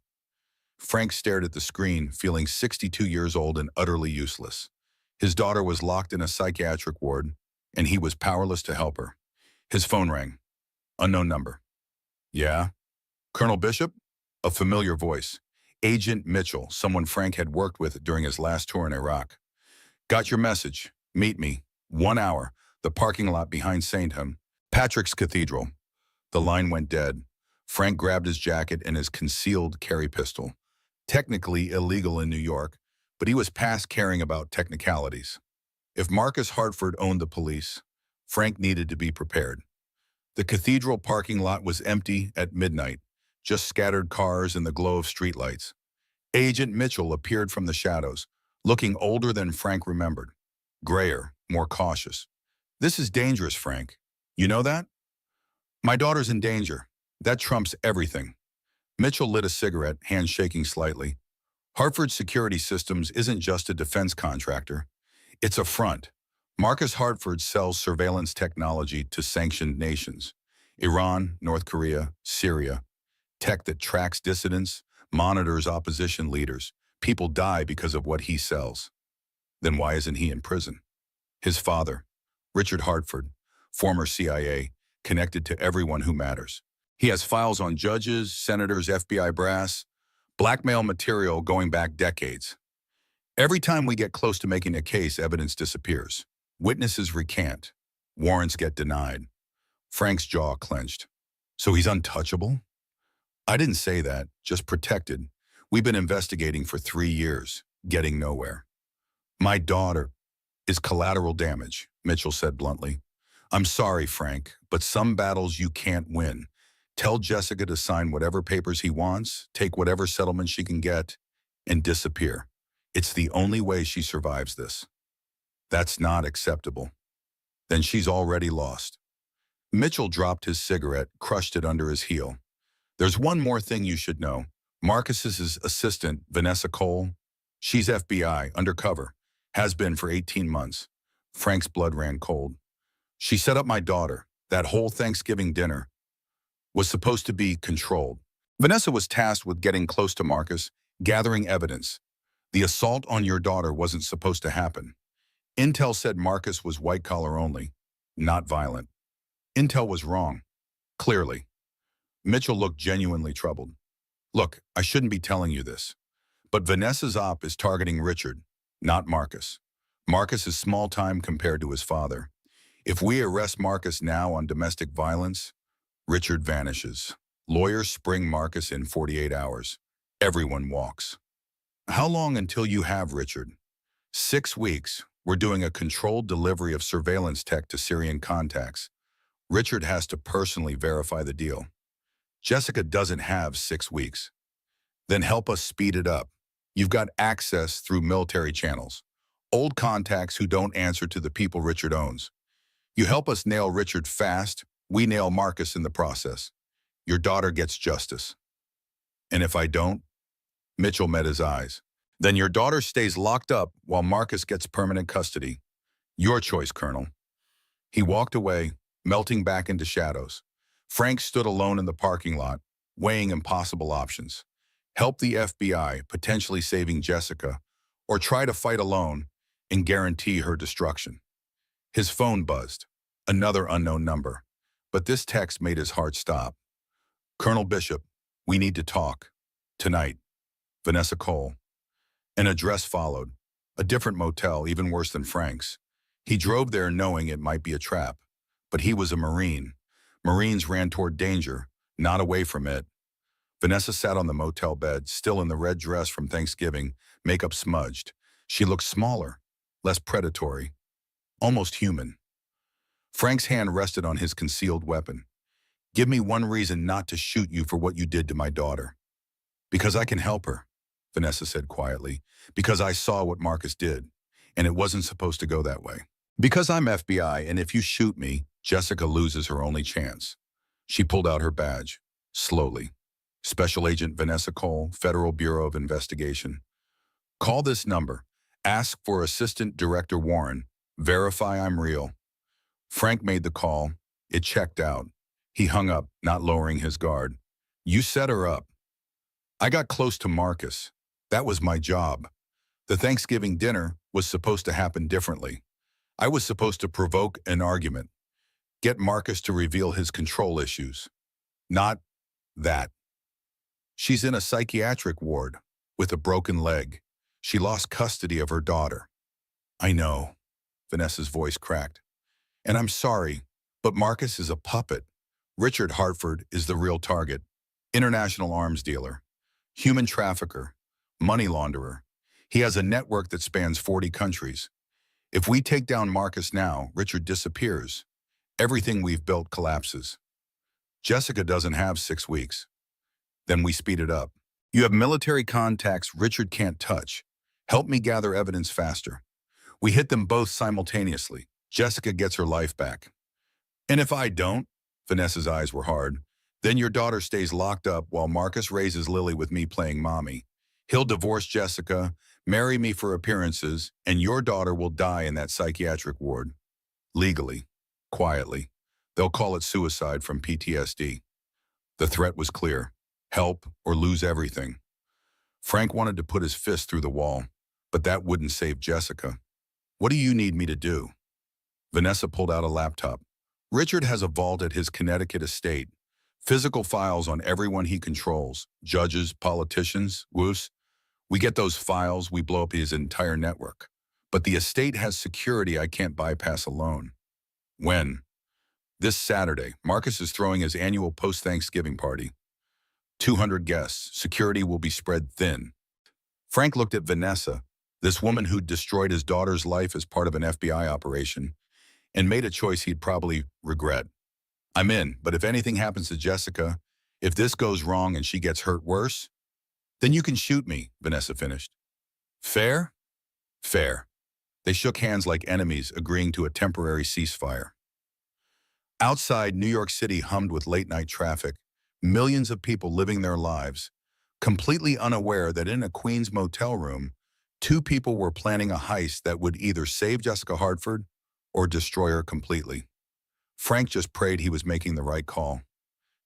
Frank stared at the screen, feeling 62 years old and utterly useless. His daughter was locked in a psychiatric ward, and he was powerless to help her. His phone rang. Unknown number. Yeah? Colonel Bishop? A familiar voice. Agent Mitchell, someone Frank had worked with during his last tour in Iraq. Got your message. Meet me. 1 hour. The parking lot behind St. Patrick's Cathedral. The line went dead. Frank grabbed his jacket and his concealed carry pistol. Technically illegal in New York, but he was past caring about technicalities. If Marcus Hartford owned the police, Frank needed to be prepared. The cathedral parking lot was empty at midnight, just scattered cars in the glow of streetlights. Agent Mitchell appeared from the shadows, looking older than Frank remembered. Grayer, more cautious. This is dangerous, Frank. You know that? My daughter's in danger. That trumps everything. Mitchell lit a cigarette, hand shaking slightly. Hartford Security Systems isn't just a defense contractor. It's a front. Marcus Hartford sells surveillance technology to sanctioned nations. Iran, North Korea, Syria. Tech that tracks dissidents, monitors opposition leaders. People die because of what he sells. Then why isn't he in prison? His father, Richard Hartford, former CIA, connected to everyone who matters. He has files on judges, senators, FBI brass, blackmail material going back decades. Every time we get close to making a case, evidence disappears. Witnesses recant. Warrants get denied. Frank's jaw clenched. So he's untouchable? I didn't say that, just protected. We've been investigating for 3 years, getting nowhere. My daughter is collateral damage, Mitchell said bluntly. I'm sorry, Frank, but some battles you can't win. Tell Jessica to sign whatever papers he wants, take whatever settlement she can get, and disappear. It's the only way she survives this. That's not acceptable. Then she's already lost. Mitchell dropped his cigarette, crushed it under his heel. There's one more thing you should know. Marcus's assistant, Vanessa Cole, she's FBI, undercover, has been for 18 months. Frank's blood ran cold. She set up my daughter. That whole Thanksgiving dinner was supposed to be controlled. Vanessa was tasked with getting close to Marcus, gathering evidence. The assault on your daughter wasn't supposed to happen. Intel said Marcus was white-collar only, not violent. Intel was wrong, clearly. Mitchell looked genuinely troubled. Look, I shouldn't be telling you this, but Vanessa's op is targeting Richard, not Marcus. Marcus is small time compared to his father. If we arrest Marcus now on domestic violence, Richard vanishes. Lawyers spring Marcus in 48 hours. Everyone walks. How long until you have Richard? 6 weeks. We're doing a controlled delivery of surveillance tech to Syrian contacts. Richard has to personally verify the deal. Jessica doesn't have 6 weeks. Then help us speed it up. You've got access through military channels. Old contacts who don't answer to the people Richard owns. You help us nail Richard fast, we nail Marcus in the process. Your daughter gets justice. And if I don't? Mitchell met his eyes. Then your daughter stays locked up while Marcus gets permanent custody. Your choice, Colonel. He walked away, melting back into shadows. Frank stood alone in the parking lot, weighing impossible options. Help the FBI, potentially saving Jessica, or try to fight alone and guarantee her destruction. His phone buzzed, another unknown number, but this text made his heart stop. Colonel Bishop, we need to talk. Tonight. Vanessa Cole. An address followed, a different motel, even worse than Frank's. He drove there knowing it might be a trap, but he was a Marine. Marines ran toward danger, not away from it. Vanessa sat on the motel bed, still in the red dress from Thanksgiving, makeup smudged. She looked smaller, less predatory, almost human. Frank's hand rested on his concealed weapon. Give me one reason not to shoot you for what you did to my daughter. Because I can help her, Vanessa said quietly. Because I saw what Marcus did, and it wasn't supposed to go that way. Because I'm FBI, and if you shoot me, Jessica loses her only chance. She pulled out her badge, slowly. Special Agent Vanessa Cole, Federal Bureau of Investigation. Call this number. Ask for Assistant Director Warren. Verify I'm real. Frank made the call. It checked out. He hung up, not lowering his guard. You set her up. I got close to Marcus. That was my job. The Thanksgiving dinner was supposed to happen differently. I was supposed to provoke an argument. Get Marcus to reveal his control issues. Not that. She's in a psychiatric ward with a broken leg. She lost custody of her daughter. I know, Vanessa's voice cracked. And I'm sorry, but Marcus is a puppet. Richard Hartford is the real target. International arms dealer, human trafficker, money launderer. He has a network that spans 40 countries. If we take down Marcus now, Richard disappears. Everything we've built collapses. Jessica doesn't have 6 weeks. Then we speed it up. You have military contacts Richard can't touch. Help me gather evidence faster. We hit them both simultaneously. Jessica gets her life back. And if I don't, Vanessa's eyes were hard, then your daughter stays locked up while Marcus raises Lily with me playing mommy. He'll divorce Jessica, marry me for appearances, and your daughter will die in that psychiatric ward. Legally, quietly. They'll call it suicide from PTSD. The threat was clear. Help or lose everything. Frank wanted to put his fist through the wall, but that wouldn't save Jessica. What do you need me to do? Vanessa pulled out a laptop. Richard has a vault at his Connecticut estate. Physical files on everyone he controls, judges, politicians, woos. We get those files, we blow up his entire network. But the estate has security I can't bypass alone. When? This Saturday, Marcus is throwing his annual post-Thanksgiving party. 200 guests. Security will be spread thin. Frank looked at Vanessa, this woman who'd destroyed his daughter's life as part of an FBI operation, and made a choice he'd probably regret. I'm in, but if anything happens to Jessica, if this goes wrong and she gets hurt worse, then you can shoot me, Vanessa finished. Fair? Fair. They shook hands like enemies, agreeing to a temporary ceasefire. Outside, New York City hummed with late-night traffic, millions of people living their lives, completely unaware that in a Queens motel room, two people were planning a heist that would either save Jessica Hartford or destroy her completely. Frank just prayed he was making the right call.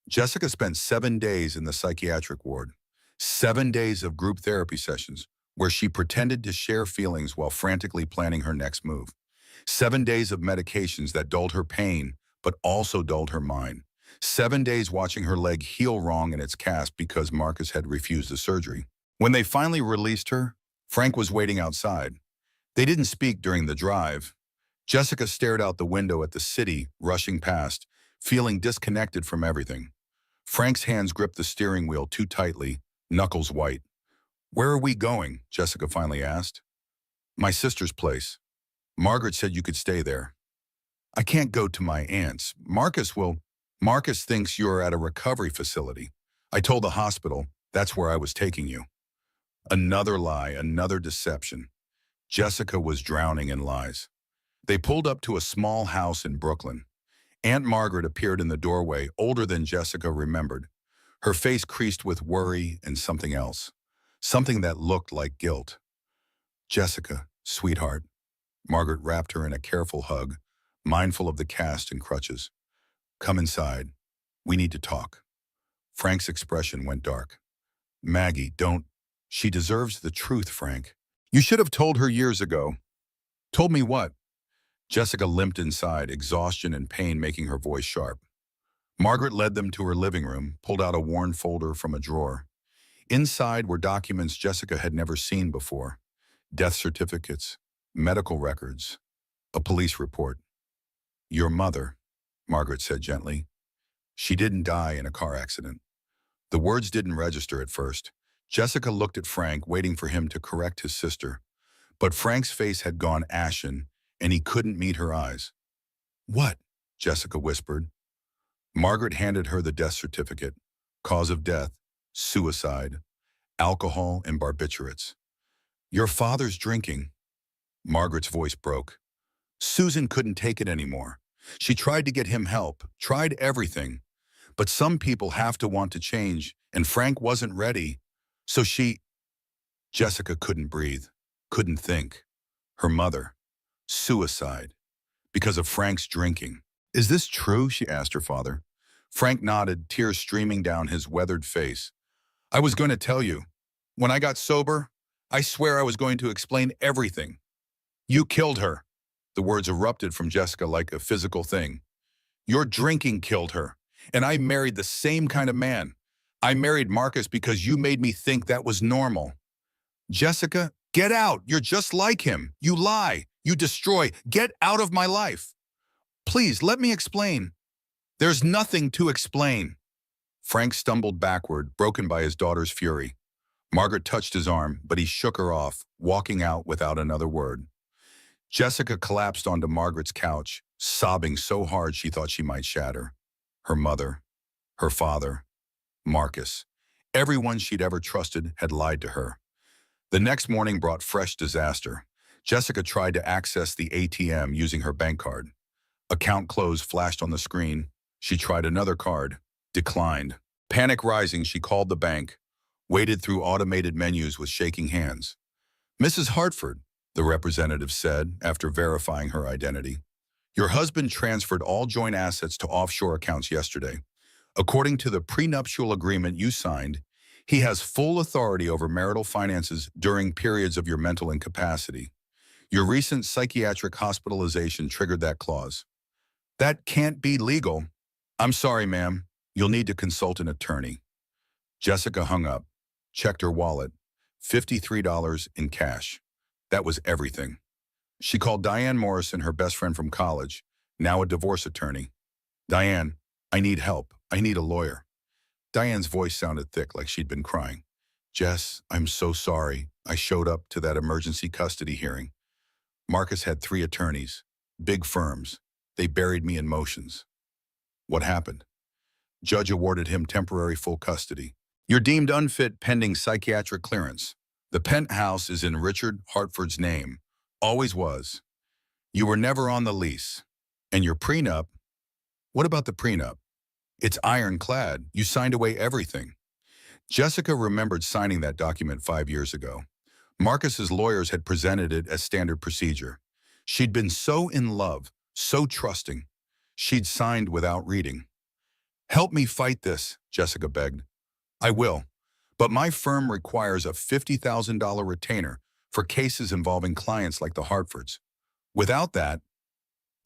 Jessica spent 7 days in the psychiatric ward, 7 days of group therapy sessions where she pretended to share feelings while frantically planning her next move. 7 days of medications that dulled her pain but also dulled her mind. 7 days watching her leg heal wrong in its cast because Marcus had refused the surgery. When they finally released her, Frank was waiting outside. They didn't speak during the drive. Jessica stared out the window at the city rushing past, feeling disconnected from everything. Frank's hands gripped the steering wheel too tightly, knuckles white. Where are we going? Jessica finally asked. My sister's place. Margaret said you could stay there. I can't go to my aunt's. Marcus thinks you're at a recovery facility. I told the hospital that's where I was taking you. Another lie, another deception. Jessica was drowning in lies. They pulled up to a small house in Brooklyn. Aunt Margaret appeared in the doorway, older than Jessica remembered. Her face creased with worry and something else. Something that looked like guilt. Jessica, sweetheart. Margaret wrapped her in a careful hug, mindful of the cast and crutches. Come inside. We need to talk. Frank's expression went dark. Maggie, don't. She deserves the truth, Frank. You should have told her years ago. Told me what? Jessica limped inside, exhaustion and pain making her voice sharp. Margaret led them to her living room, pulled out a worn folder from a drawer. Inside were documents Jessica had never seen before. Death certificates, medical records, a police report. Your mother, Margaret said gently. She didn't die in a car accident. The words didn't register at first. Jessica looked at Frank, waiting for him to correct his sister. But Frank's face had gone ashen, and he couldn't meet her eyes. What? Jessica whispered. Margaret handed her the death certificate. Cause of death, suicide, alcohol and barbiturates. Your father's drinking. Margaret's voice broke. Susan couldn't take it anymore. She tried to get him help, tried everything. But some people have to want to change, and Frank wasn't ready. So Jessica couldn't breathe, couldn't think. Her mother. Suicide. Because of Frank's drinking. Is this true? She asked her father. Frank nodded, tears streaming down his weathered face. I was going to tell you. When I got sober, I swear I was going to explain everything. You killed her. The words erupted from Jessica like a physical thing. Your drinking killed her, and I married the same kind of man. I married Marcus because you made me think that was normal. Jessica, get out. You're just like him. You lie. You destroy. Get out of my life. Please, let me explain. There's nothing to explain. Frank stumbled backward, broken by his daughter's fury. Margaret touched his arm, but he shook her off, walking out without another word. Jessica collapsed onto Margaret's couch, sobbing so hard she thought she might shatter. Her mother, her father, Marcus. Everyone she'd ever trusted had lied to her. The next morning brought fresh disaster. Jessica tried to access the ATM using her bank card. Account close flashed on the screen. She tried another card. Declined. Panic rising, she called the bank, waded through automated menus with shaking hands. Mrs. Hartford, the representative said after verifying her identity. Your husband transferred all joint assets to offshore accounts yesterday. According to the prenuptial agreement you signed, he has full authority over marital finances during periods of your mental incapacity. Your recent psychiatric hospitalization triggered that clause. That can't be legal. I'm sorry, ma'am. You'll need to consult an attorney. Jessica hung up, checked her wallet, $53 in cash. That was everything. She called Diane Morrison, her best friend from college, now a divorce attorney. Diane, I need help. I need a lawyer. Diane's voice sounded thick, like she'd been crying. Jess, I'm so sorry. I showed up to that emergency custody hearing. Marcus had 3 attorneys, big firms. They buried me in motions. What happened? Judge awarded him temporary full custody. You're deemed unfit pending psychiatric clearance. The penthouse is in Richard Hartford's name. Always was. You were never on the lease. And your prenup? What about the prenup? It's ironclad. You signed away everything. Jessica remembered signing that document 5 years ago. Marcus's lawyers had presented it as standard procedure. She'd been so in love, so trusting. She'd signed without reading. Help me fight this, Jessica begged. I will, but my firm requires a $50,000 retainer for cases involving clients like the Hartfords. Without that,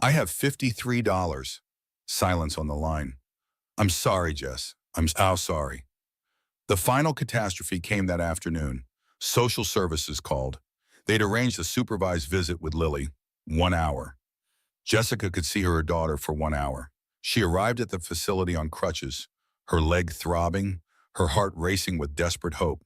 I have $53. Silence on the line. I'm sorry, Jess. I'm so sorry. The final catastrophe came that afternoon. Social services called. They'd arranged a supervised visit with Lily. 1 hour. Jessica could see her daughter for 1 hour. She arrived at the facility on crutches, her leg throbbing, her heart racing with desperate hope.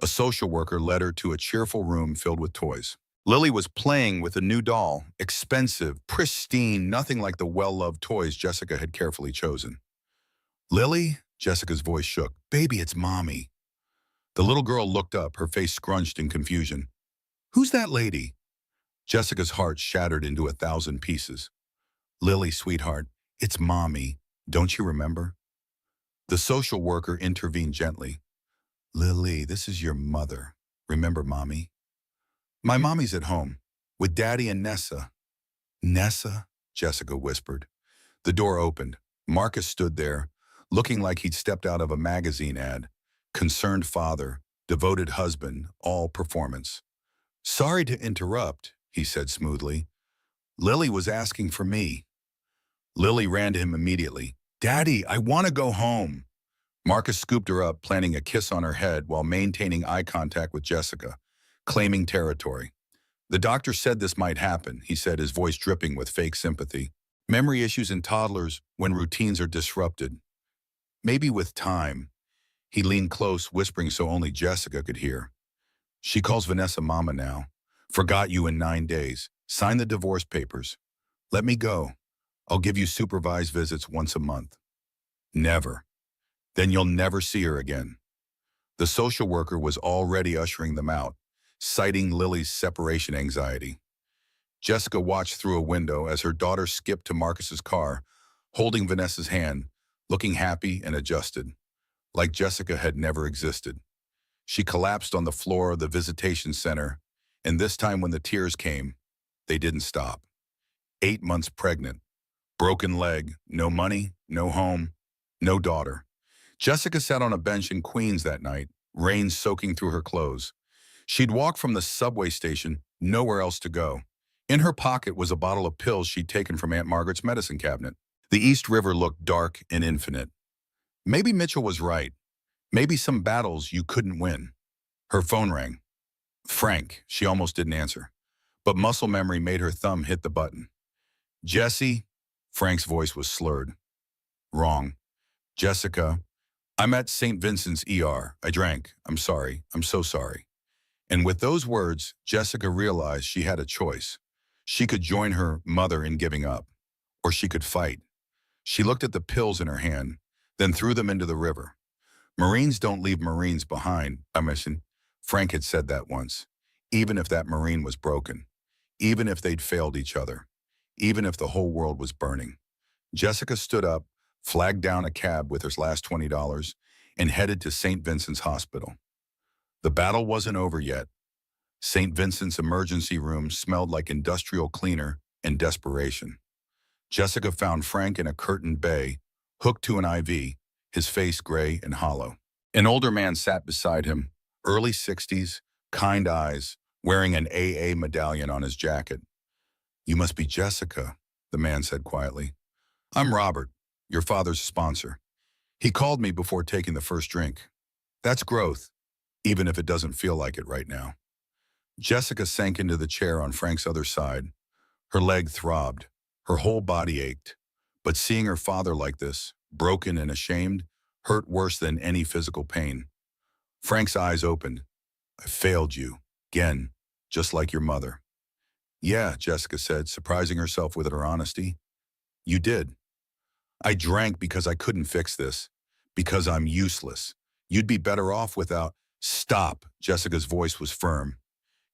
A social worker led her to a cheerful room filled with toys. Lily was playing with a new doll, expensive, pristine, nothing like the well-loved toys Jessica had carefully chosen. Lily? Jessica's voice shook. Baby, it's Mommy. The little girl looked up, her face scrunched in confusion. Who's that lady? Jessica's heart shattered into 1,000 pieces. Lily, sweetheart, it's Mommy. Don't you remember? The social worker intervened gently. Lily, this is your mother. Remember Mommy? My mommy's at home, with Daddy and Nessa. Nessa? Jessica whispered. The door opened. Marcus stood there, looking like he'd stepped out of a magazine ad. Concerned father, devoted husband, all performance. Sorry to interrupt, he said smoothly. Lily was asking for me. Lily ran to him immediately. Daddy, I want to go home. Marcus scooped her up, planting a kiss on her head while maintaining eye contact with Jessica, claiming territory. The doctor said this might happen, he said, his voice dripping with fake sympathy. Memory issues in toddlers when routines are disrupted. Maybe with time. He leaned close, whispering so only Jessica could hear. She calls Vanessa Mama now. Forgot you in 9 days. Sign the divorce papers. Let me go. I'll give you supervised visits once a month. Never. Then you'll never see her again. The social worker was already ushering them out, citing Lily's separation anxiety. Jessica watched through a window as her daughter skipped to Marcus's car, holding Vanessa's hand, looking happy and adjusted, like Jessica had never existed. She collapsed on the floor of the visitation center, and this time when the tears came, they didn't stop. 8 months pregnant, broken leg, no money, no home, no daughter. Jessica sat on a bench in Queens that night, rain soaking through her clothes. She'd walked from the subway station, nowhere else to go. In her pocket was a bottle of pills she'd taken from Aunt Margaret's medicine cabinet. The East River looked dark and infinite. Maybe Mitchell was right. Maybe some battles you couldn't win. Her phone rang. Frank, she almost didn't answer. But muscle memory made her thumb hit the button. Jesse? Frank's voice was slurred. Wrong. Jessica, I'm at St. Vincent's ER. I drank. I'm sorry. I'm so sorry. And with those words, Jessica realized she had a choice. She could join her mother in giving up, or she could fight. She looked at the pills in her hand, then threw them into the river. Marines don't leave Marines behind, Frank had said that once. Even if that Marine was broken, even if they'd failed each other, even if the whole world was burning. Jessica stood up, flagged down a cab with her last $20, and headed to St. Vincent's Hospital. The battle wasn't over yet. St. Vincent's emergency room smelled like industrial cleaner and desperation. Jessica found Frank in a curtained bay, hooked to an IV, his face gray and hollow. An older man sat beside him, early 60s, kind eyes, wearing an AA medallion on his jacket. You must be Jessica, the man said quietly. I'm Robert, your father's sponsor. He called me before taking the first drink. That's growth, even if it doesn't feel like it right now. Jessica sank into the chair on Frank's other side. Her leg throbbed. Her whole body ached. But seeing her father like this, broken and ashamed, hurt worse than any physical pain. Frank's eyes opened. I failed you. Again, just like your mother. Yeah, Jessica said, surprising herself with her honesty. You did. I drank because I couldn't fix this. Because I'm useless. You'd be better off without... Stop, Jessica's voice was firm.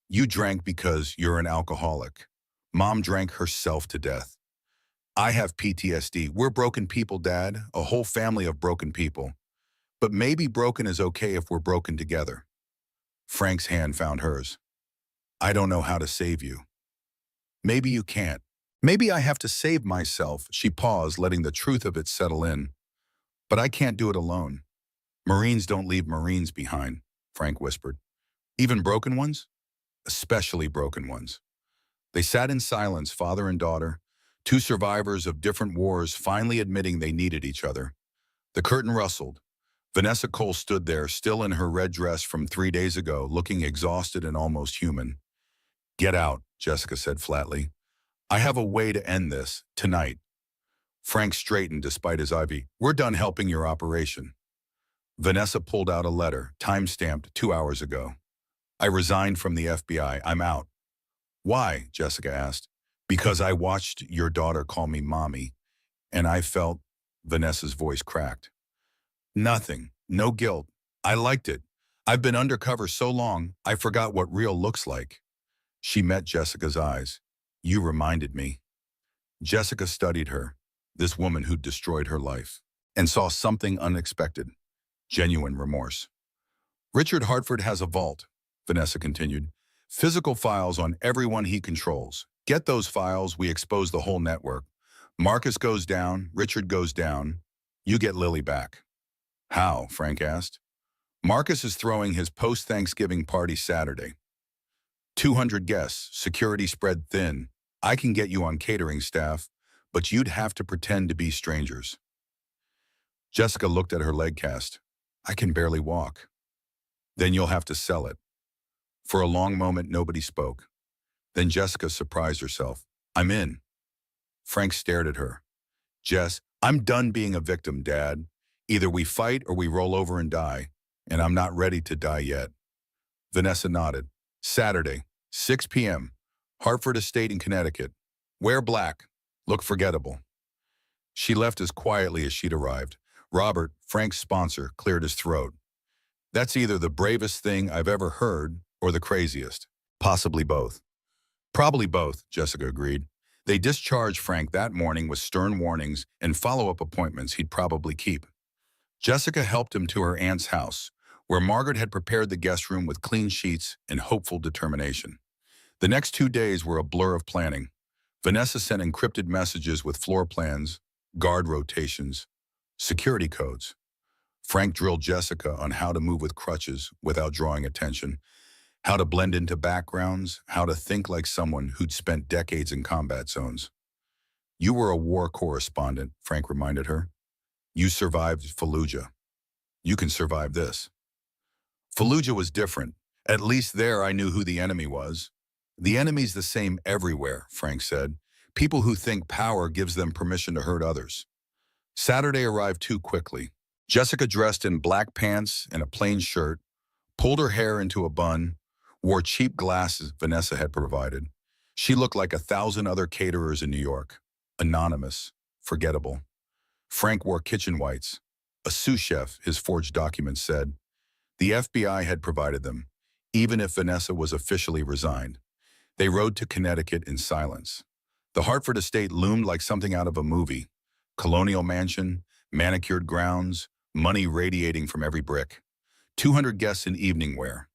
You drank because you're an alcoholic. Mom drank herself to death. I have PTSD. We're broken people, Dad. A whole family of broken people. But maybe broken is okay if we're broken together. Frank's hand found hers. I don't know how to save you. Maybe you can't. Maybe I have to save myself. She paused, letting the truth of it settle in. But I can't do it alone. Marines don't leave Marines behind, Frank whispered. Even broken ones? Especially broken ones. They sat in silence, father and daughter, two survivors of different wars finally admitting they needed each other. The curtain rustled. Vanessa Cole stood there, still in her red dress from 3 days ago, looking exhausted and almost human. Get out, Jessica said flatly. I have a way to end this, tonight. Frank straightened despite his ivy. We're done helping your operation. Vanessa pulled out a letter, time-stamped 2 hours ago. I resigned from the FBI. I'm out. Why? Jessica asked. Because I watched your daughter call me mommy, and I felt... Vanessa's voice cracked. Nothing. No guilt. I liked it. I've been undercover so long, I forgot what real looks like. She met Jessica's eyes. You reminded me. Jessica studied her, this woman who'd destroyed her life, and saw something unexpected. Genuine remorse. Richard Hartford has a vault, Vanessa continued. Physical files on everyone he controls. Get those files, we expose the whole network. Marcus goes down, Richard goes down. You get Lily back. How? Frank asked. Marcus is throwing his post-Thanksgiving party Saturday. 200 guests, security spread thin. I can get you on catering staff, but you'd have to pretend to be strangers. Jessica looked at her leg cast. I can barely walk. Then you'll have to sell it. For a long moment, nobody spoke. Then Jessica surprised herself. I'm in. Frank stared at her. Jess, I'm done being a victim, Dad. Either we fight or we roll over and die, and I'm not ready to die yet. Vanessa nodded. Saturday, 6 p.m., Hartford Estate in Connecticut. Wear black. Look forgettable. She left as quietly as she'd arrived. Robert, Frank's sponsor, cleared his throat. That's either the bravest thing I've ever heard or the craziest. Possibly both. Probably both, Jessica agreed. They discharged Frank that morning with stern warnings and follow-up appointments he'd probably keep. Jessica helped him to her aunt's house, where Margaret had prepared the guest room with clean sheets and hopeful determination. The next 2 days were a blur of planning. Vanessa sent encrypted messages with floor plans, guard rotations, security codes. Frank drilled Jessica on how to move with crutches without drawing attention, how to blend into backgrounds, how to think like someone who'd spent decades in combat zones. You were a war correspondent, Frank reminded her. You survived Fallujah. You can survive this. Fallujah was different. At least there I knew who the enemy was. The enemy's the same everywhere, Frank said. People who think power gives them permission to hurt others. Saturday arrived too quickly. Jessica dressed in black pants and a plain shirt, pulled her hair into a bun, wore cheap glasses Vanessa had provided. She looked like 1,000 other caterers in New York. Anonymous, forgettable. Frank wore kitchen whites. A sous chef, his forged documents said. The FBI had provided them, even if Vanessa was officially resigned. They rode to Connecticut in silence. The Hartford estate loomed like something out of a movie. Colonial mansion, manicured grounds, money radiating from every brick. 200 guests in evening wear.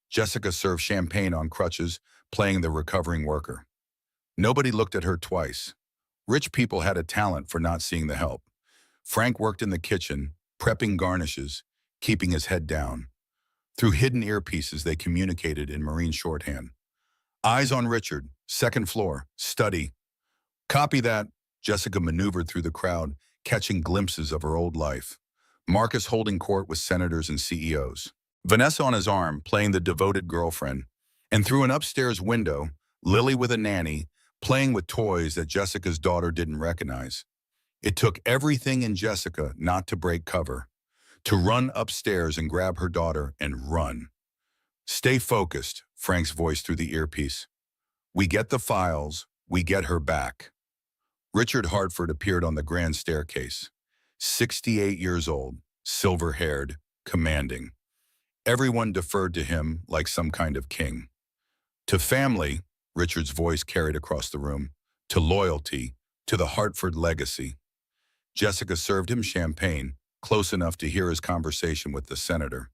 Jessica served champagne on crutches, playing the recovering worker. Nobody looked at her twice. Rich people had a talent for not seeing the help. Frank worked in the kitchen, prepping garnishes, keeping his head down. Through hidden earpieces, they communicated in Marine shorthand. Eyes on Richard, second floor, study. Copy that. Jessica maneuvered through the crowd, catching glimpses of her old life. Marcus holding court with senators and CEOs. Vanessa on his arm, playing the devoted girlfriend. And through an upstairs window, Lily with a nanny, playing with toys that Jessica's daughter didn't recognize. It took everything in Jessica not to break cover, to run upstairs and grab her daughter and run. Stay focused, Frank's voice through the earpiece. We get the files, we get her back. Richard Hartford appeared on the grand staircase. 68 years old, silver-haired, commanding. Everyone deferred to him like some kind of king. To family, Richard's voice carried across the room. To loyalty, to the Hartford legacy. Jessica served him champagne, close enough to hear his conversation with the senator.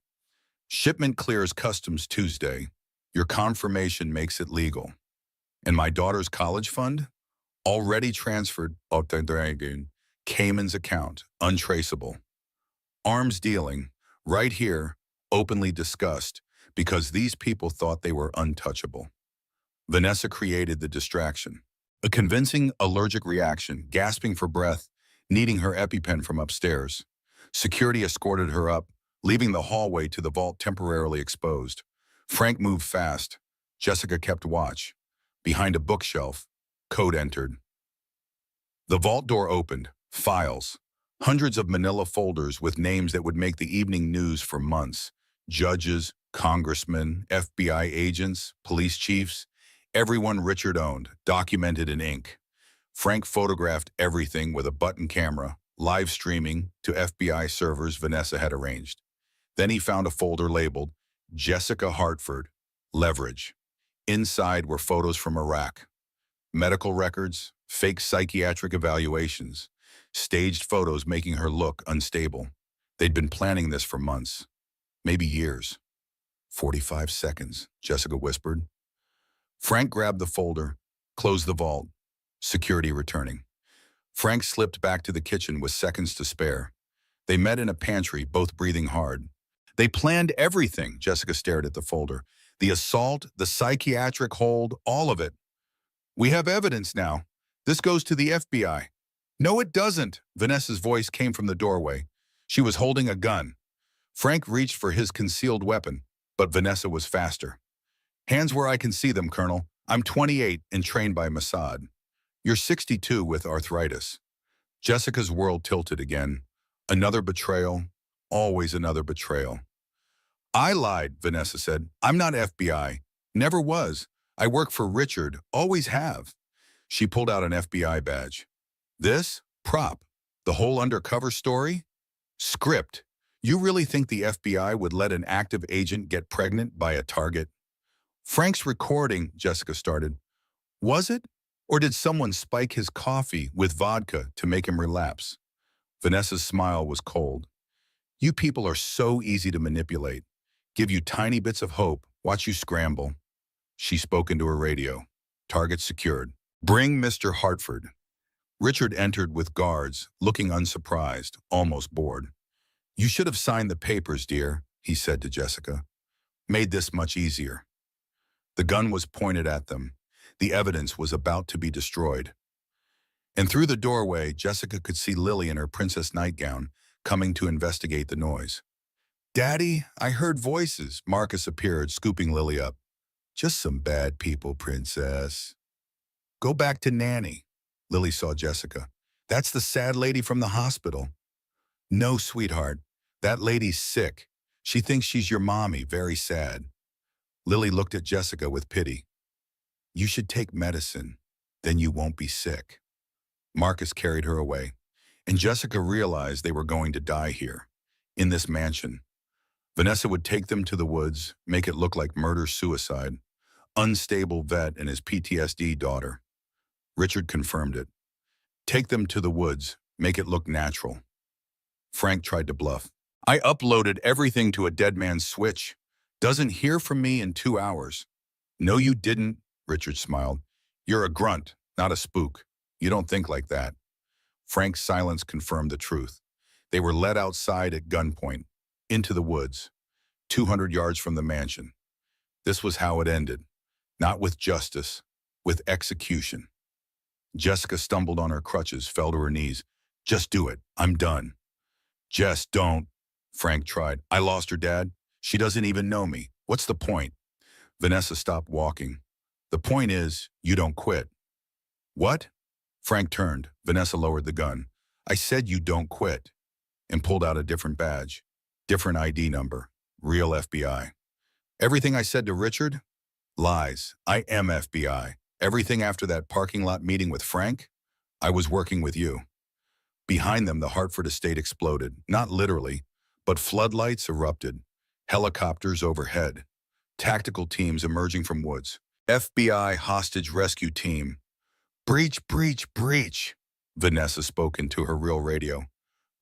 Shipment clears customs Tuesday. Your confirmation makes it legal. And my daughter's college fund? Already transferred out the Dragon, Cayman's account, untraceable. Arms dealing, right here, openly discussed, because these people thought they were untouchable. Vanessa created the distraction. A convincing allergic reaction, gasping for breath, needing her EpiPen from upstairs. Security escorted her up, leaving the hallway to the vault temporarily exposed. Frank moved fast. Jessica kept watch. Behind a bookshelf, code entered. The vault door opened. Files. Hundreds of manila folders with names that would make the evening news for months. Judges, congressmen, FBI agents, police chiefs. Everyone Richard owned, documented in ink. Frank photographed everything with a button camera, live streaming to FBI servers Vanessa had arranged. Then he found a folder labeled Jessica Hartford, Leverage. Inside were photos from Iraq, medical records, fake psychiatric evaluations, staged photos making her look unstable. They'd been planning this for months, maybe years. 45 seconds, Jessica whispered. Frank grabbed the folder, closed the vault, security returning. Frank slipped back to the kitchen with seconds to spare. They met in a pantry, both breathing hard. They planned everything, Jessica stared at the folder. The assault, the psychiatric hold, all of it. We have evidence now. This goes to the FBI. No, it doesn't, Vanessa's voice came from the doorway. She was holding a gun. Frank reached for his concealed weapon, but Vanessa was faster. Hands where I can see them, Colonel. I'm 28 and trained by Mossad. You're 62 with arthritis. Jessica's world tilted again. Another betrayal, always another betrayal. I lied, Vanessa said. I'm not FBI. Never was. I work for Richard, always have. She pulled out an FBI badge. This? Prop. The whole undercover story? Script. You really think the FBI would let an active agent get pregnant by a target? Frank's recording, Jessica started. Was it? Or did someone spike his coffee with vodka to make him relapse? Vanessa's smile was cold. You people are so easy to manipulate. Give you tiny bits of hope, watch you scramble. She spoke into her radio. Target secured. Bring Mr. Hartford. Richard entered with guards, looking unsurprised, almost bored. You should have signed the papers, dear, he said to Jessica. Made this much easier. The gun was pointed at them. The evidence was about to be destroyed. And through the doorway, Jessica could see Lily in her princess nightgown, coming to investigate the noise. Daddy, I heard voices. Marcus appeared, scooping Lily up. Just some bad people, princess. Go back to Nanny. Lily saw Jessica. That's the sad lady from the hospital. No, sweetheart. That lady's sick. She thinks she's your mommy, very sad. Lily looked at Jessica with pity. You should take medicine, then you won't be sick. Marcus carried her away, and Jessica realized they were going to die here, in this mansion. Vanessa would take them to the woods, make it look like murder-suicide. Unstable vet and his PTSD daughter. Richard confirmed it. Take them to the woods, make it look natural. Frank tried to bluff. I uploaded everything to a dead man's switch. Doesn't hear from me in 2 hours. No, you didn't, Richard smiled. You're a grunt, not a spook. You don't think like that. Frank's silence confirmed the truth. They were led outside at gunpoint, into the woods, 200 yards from the mansion. This was how it ended. Not with justice, with execution. Jessica stumbled on her crutches, fell to her knees. Just do it. I'm done. Jess, don't. Frank tried. I lost her dad. She doesn't even know me. What's the point? Vanessa stopped walking. The point is, you don't quit. What? Frank turned. Vanessa lowered the gun. I said you don't quit. And pulled out a different badge. Different ID number. Real FBI. Everything I said to Richard? Lies. I am FBI. Everything after that parking lot meeting with Frank? I was working with you. Behind them, the Hartford estate exploded. Not literally, but floodlights erupted. Helicopters overhead. Tactical teams emerging from woods. FBI hostage rescue team. Breach, breach, breach. Vanessa spoke into her real radio.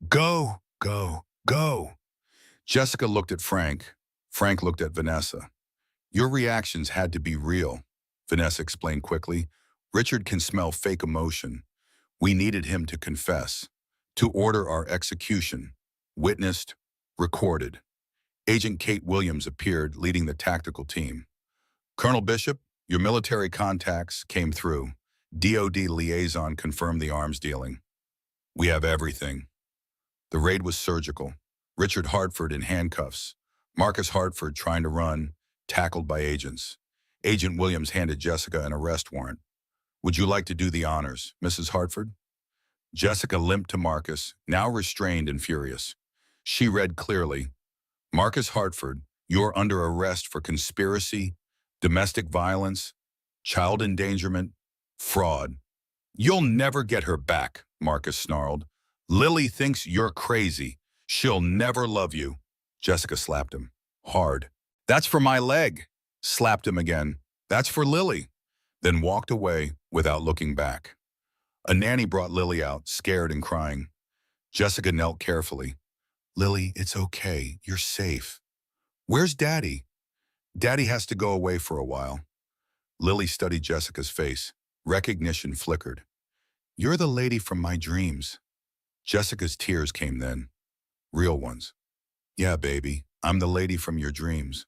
Go, go, go. Jessica looked at Frank. Frank looked at Vanessa. Your reactions had to be real, Vanessa explained quickly. Richard can smell fake emotion. We needed him to confess, to order our execution. Witnessed, recorded. Agent Kate Williams appeared, leading the tactical team. Colonel Bishop, your military contacts came through. DOD liaison confirmed the arms dealing. We have everything. The raid was surgical. Richard Hartford in handcuffs. Marcus Hartford trying to run, tackled by agents. Agent Williams handed Jessica an arrest warrant. Would you like to do the honors, Mrs. Hartford? Jessica limped to Marcus, now restrained and furious. She read clearly, Marcus Hartford, you're under arrest for conspiracy, domestic violence, child endangerment, fraud. You'll never get her back, Marcus snarled. Lily thinks you're crazy. She'll never love you. Jessica slapped him. Hard. That's for my leg. Slapped him again. That's for Lily. Then walked away without looking back. A nanny brought Lily out, scared and crying. Jessica knelt carefully. Lily, it's okay. You're safe. Where's Daddy? Daddy has to go away for a while. Lily studied Jessica's face. Recognition flickered. You're the lady from my dreams. Jessica's tears came then. Real ones. Yeah, baby, I'm the lady from your dreams.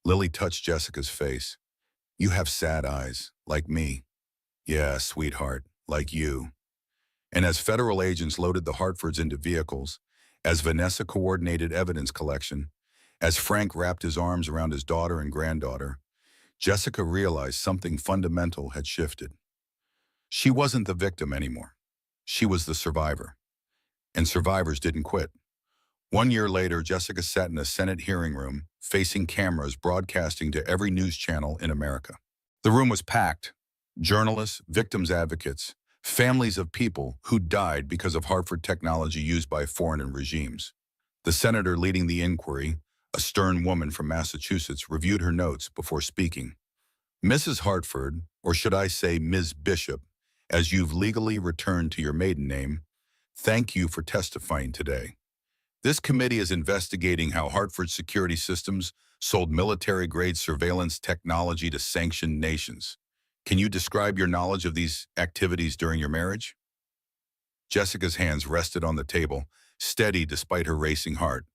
Lily touched Jessica's face. You have sad eyes, like me. Yeah, sweetheart, like you. And as federal agents loaded the Hartfords into vehicles, as Vanessa coordinated evidence collection, as Frank wrapped his arms around his daughter and granddaughter, Jessica realized something fundamental had shifted. She wasn't the victim anymore. She was the survivor. And survivors didn't quit. 1 year later, Jessica sat in a Senate hearing room, facing cameras broadcasting to every news channel in America. The room was packed. Journalists, victims advocates, families of people who died because of Hartford technology used by foreign regimes. The senator leading the inquiry, a stern woman from Massachusetts, reviewed her notes before speaking. Mrs. Hartford, or should I say Ms. Bishop, as you've legally returned to your maiden name, thank you for testifying today. This committee is investigating how Hartford security systems sold military-grade surveillance technology to sanctioned nations. Can you describe your knowledge of these activities during your marriage? Jessica's hands rested on the table, steady despite her racing heart.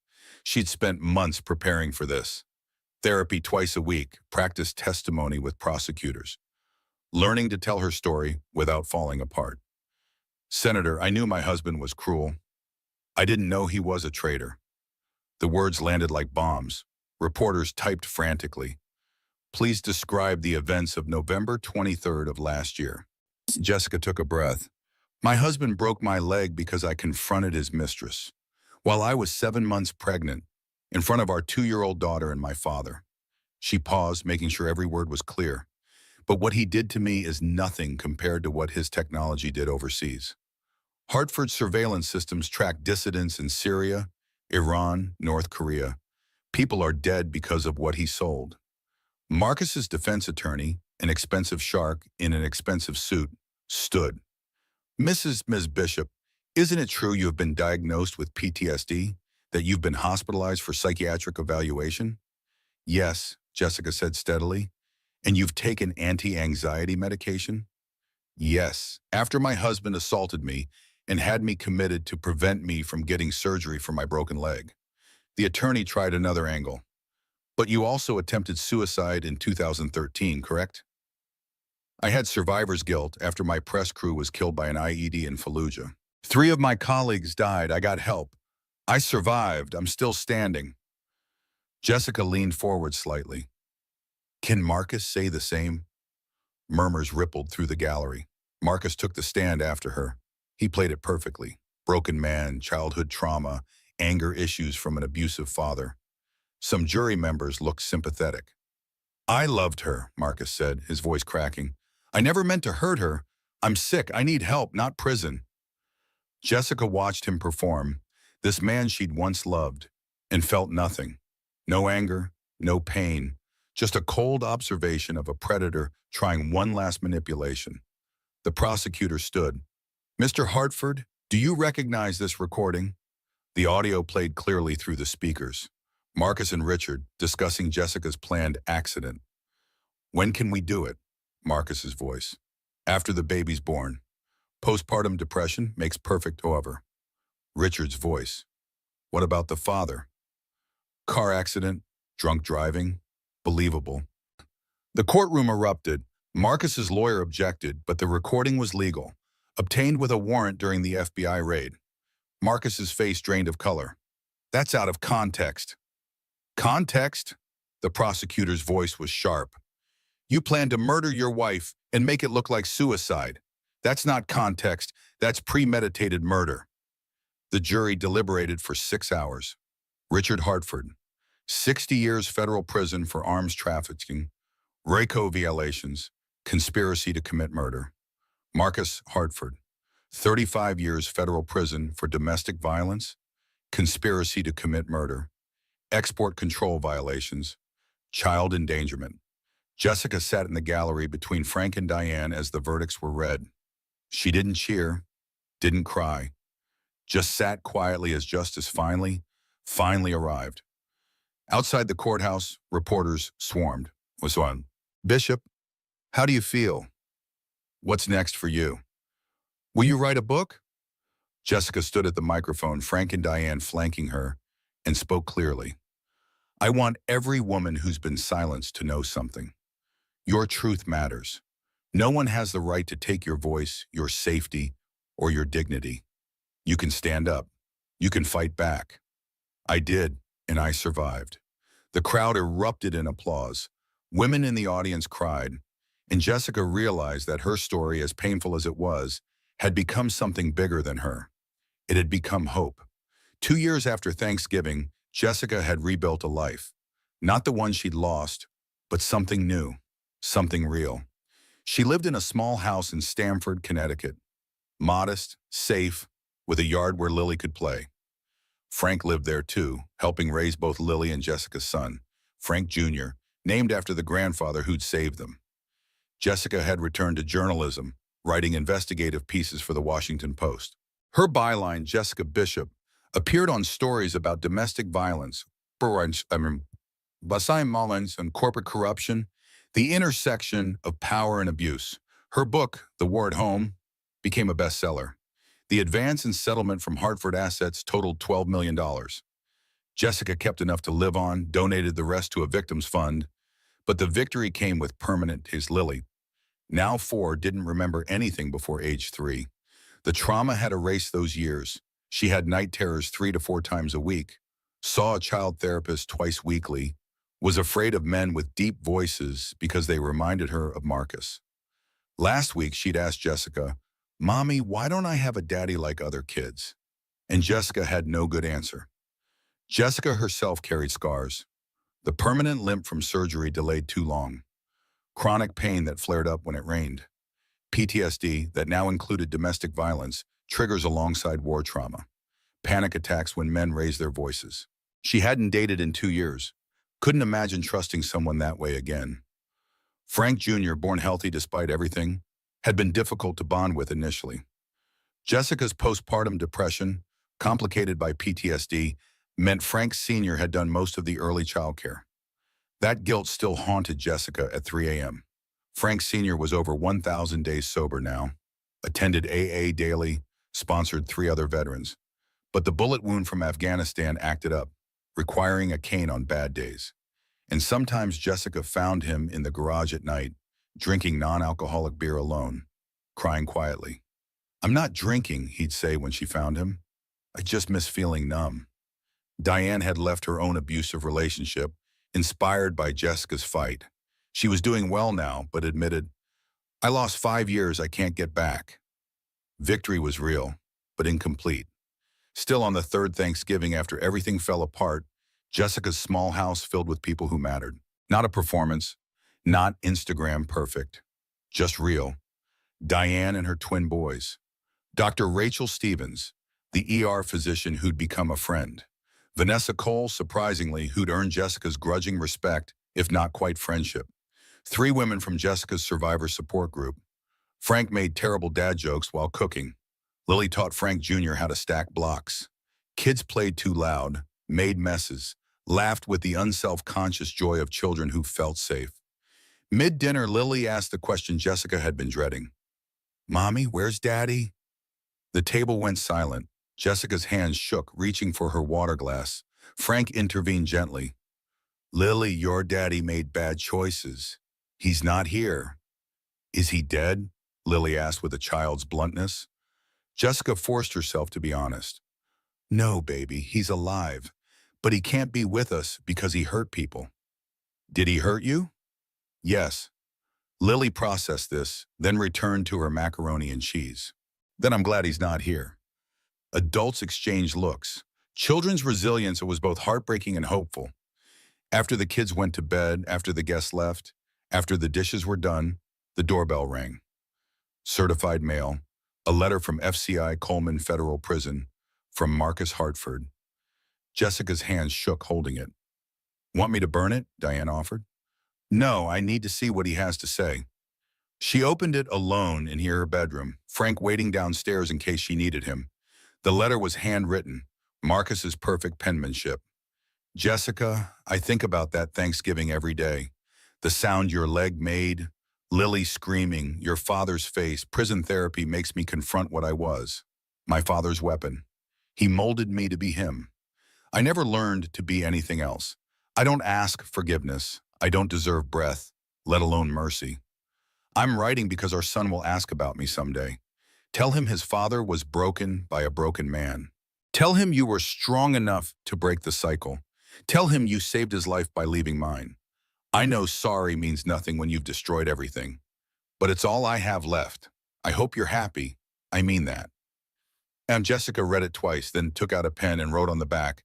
She'd spent months preparing for this. Therapy twice a week, practice testimony with prosecutors. Learning to tell her story without falling apart. Senator, I knew my husband was cruel. I didn't know he was a traitor. The words landed like bombs. Reporters typed frantically. Please describe the events of November 23rd of last year. Jessica took a breath. My husband broke my leg because I confronted his mistress. While I was 7 months pregnant, in front of our 2-year-old daughter and my father. She paused, making sure every word was clear. But what he did to me is nothing compared to what his technology did overseas. Hartford surveillance systems track dissidents in Syria, Iran, North Korea. People are dead because of what he sold. Marcus's defense attorney, an expensive shark in an expensive suit, stood. Ms. Bishop, isn't it true you have been diagnosed with PTSD, that you've been hospitalized for psychiatric evaluation? Yes, Jessica said steadily. And you've taken anti-anxiety medication? Yes, after my husband assaulted me and had me committed to prevent me from getting surgery for my broken leg. The attorney tried another angle. But you also attempted suicide in 2013, correct? I had survivor's guilt after my press crew was killed by an IED in Fallujah. 3 of my colleagues died. I got help. I survived. I'm still standing. Jessica leaned forward slightly. Can Marcus say the same? Murmurs rippled through the gallery. Marcus took the stand after her. He played it perfectly. Broken man, childhood trauma, anger issues from an abusive father. Some jury members looked sympathetic. I loved her, Marcus said, his voice cracking. I never meant to hurt her. I'm sick. I need help, not prison. Jessica watched him perform, this man she'd once loved, and felt nothing. No anger, no pain, just a cold observation of a predator trying one last manipulation. The prosecutor stood. Mr. Hartford, do you recognize this recording? The audio played clearly through the speakers. Marcus and Richard discussing Jessica's planned accident. When can we do it? Marcus's voice. After the baby's born. Postpartum depression makes perfect, however. Richard's voice. What about the father? Car accident, drunk driving, believable. The courtroom erupted. Marcus's lawyer objected, but the recording was legal, obtained with a warrant during the FBI raid. Marcus's face drained of color. That's out of context. Context? The prosecutor's voice was sharp. You plan to murder your wife and make it look like suicide. That's not context, that's premeditated murder. The jury deliberated for 6 hours. Richard Hartford, 60 years federal prison for arms trafficking, RICO violations, conspiracy to commit murder. Marcus Hartford, 35 years federal prison for domestic violence, conspiracy to commit murder, export control violations, child endangerment. Jessica sat in the gallery between Frank and Diane as the verdicts were read. She didn't cheer, didn't cry, just sat quietly as justice finally arrived. Outside the courthouse, reporters swarmed. Was on. Bishop, how do you feel? What's next for you? Will you write a book? Jessica stood at the microphone, Frank and Diane flanking her, and spoke clearly. I want every woman who's been silenced to know something. Your truth matters. No one has the right to take your voice, your safety, or your dignity. You can stand up. You can fight back. I did, and I survived. The crowd erupted in applause. Women in the audience cried, and Jessica realized that her story, as painful as it was, had become something bigger than her. It had become hope. 2 years after Thanksgiving, Jessica had rebuilt a life. Not the one she'd lost, but something new, something real. She lived in a small house in Stamford, Connecticut. Modest, safe, with a yard where Lily could play. Frank lived there too, helping raise both Lily and Jessica's son, Frank Jr., named after the grandfather who'd saved them. Jessica had returned to journalism, writing investigative pieces for the Washington Post. Her byline, Jessica Bishop, appeared on stories about domestic violence, Basai Mullins and corporate corruption, the intersection of power and abuse. Her book, The War at Home, became a bestseller. The advance and settlement from Hartford assets totaled $12 million. Jessica kept enough to live on, donated the rest to a victims fund, but the victory came with permanent his Lily. Now 4 didn't remember anything before age 3. The trauma had erased those years. She had night terrors 3 to 4 times a week, saw a child therapist twice weekly, was afraid of men with deep voices because they reminded her of Marcus. Last week, she'd asked Jessica, Mommy, why don't I have a daddy like other kids? And Jessica had no good answer. Jessica herself carried scars. The permanent limp from surgery delayed too long. Chronic pain that flared up when it rained. PTSD that now included domestic violence triggers alongside war trauma. Panic attacks when men raise their voices. She hadn't dated in 2 years. Couldn't imagine trusting someone that way again. Frank Jr., born healthy despite everything, had been difficult to bond with initially. Jessica's postpartum depression, complicated by PTSD, meant Frank Sr. had done most of the early childcare. That guilt still haunted Jessica at 3 a.m. Frank Sr. was over 1,000 days sober now, attended AA daily, sponsored 3 other veterans. But the bullet wound from Afghanistan acted up, requiring a cane on bad days. And sometimes Jessica found him in the garage at night, drinking non-alcoholic beer alone, crying quietly. I'm not drinking, he'd say when she found him. I just miss feeling numb. Diane had left her own abusive relationship, inspired by Jessica's fight. She was doing well now, but admitted, "I lost 5 years I can't get back." Victory was real, but incomplete. Still, on the third Thanksgiving after everything fell apart, Jessica's small house filled with people who mattered. Not a performance, not Instagram perfect, just real. Diane and her twin boys. Dr. Rachel Stevens, the ER physician who'd become a friend. Vanessa Cole, surprisingly, who'd earned Jessica's grudging respect, if not quite friendship. 3 women from Jessica's survivor support group. Frank made terrible dad jokes while cooking. Lily taught Frank Jr. how to stack blocks. Kids played too loud, made messes, laughed with the unself-conscious joy of children who felt safe. Mid-dinner, Lily asked the question Jessica had been dreading. "Mommy, where's Daddy?" The table went silent. Jessica's hands shook, reaching for her water glass. Frank intervened gently. "Lily, your daddy made bad choices. He's not here." "Is he dead?" Lily asked with a child's bluntness. Jessica forced herself to be honest. "No, baby, he's alive. But he can't be with us because he hurt people." "Did he hurt you?" "Yes." Lily processed this, then returned to her macaroni and cheese. "Then I'm glad he's not here." Adults exchanged looks. Children's resilience was both heartbreaking and hopeful. After the kids went to bed, after the guests left, after the dishes were done, the doorbell rang. Certified mail, a letter from FCI Coleman Federal Prison, from Marcus Hartford. Jessica's hands shook holding it. "Want me to burn it?" Diane offered. "No, I need to see what he has to say." She opened it alone in her bedroom, Frank waiting downstairs in case she needed him. The letter was handwritten, Marcus's perfect penmanship. "Jessica, I think about that Thanksgiving every day. The sound your leg made, Lily screaming, your father's face. Prison therapy makes me confront what I was. My father's weapon. He molded me to be him. I never learned to be anything else. I don't ask forgiveness. I don't deserve breath, let alone mercy. I'm writing because our son will ask about me someday. Tell him his father was broken by a broken man. Tell him you were strong enough to break the cycle. Tell him you saved his life by leaving mine. I know sorry means nothing when you've destroyed everything, but it's all I have left. I hope you're happy. I mean that." And Jessica read it twice, then took out a pen and wrote on the back,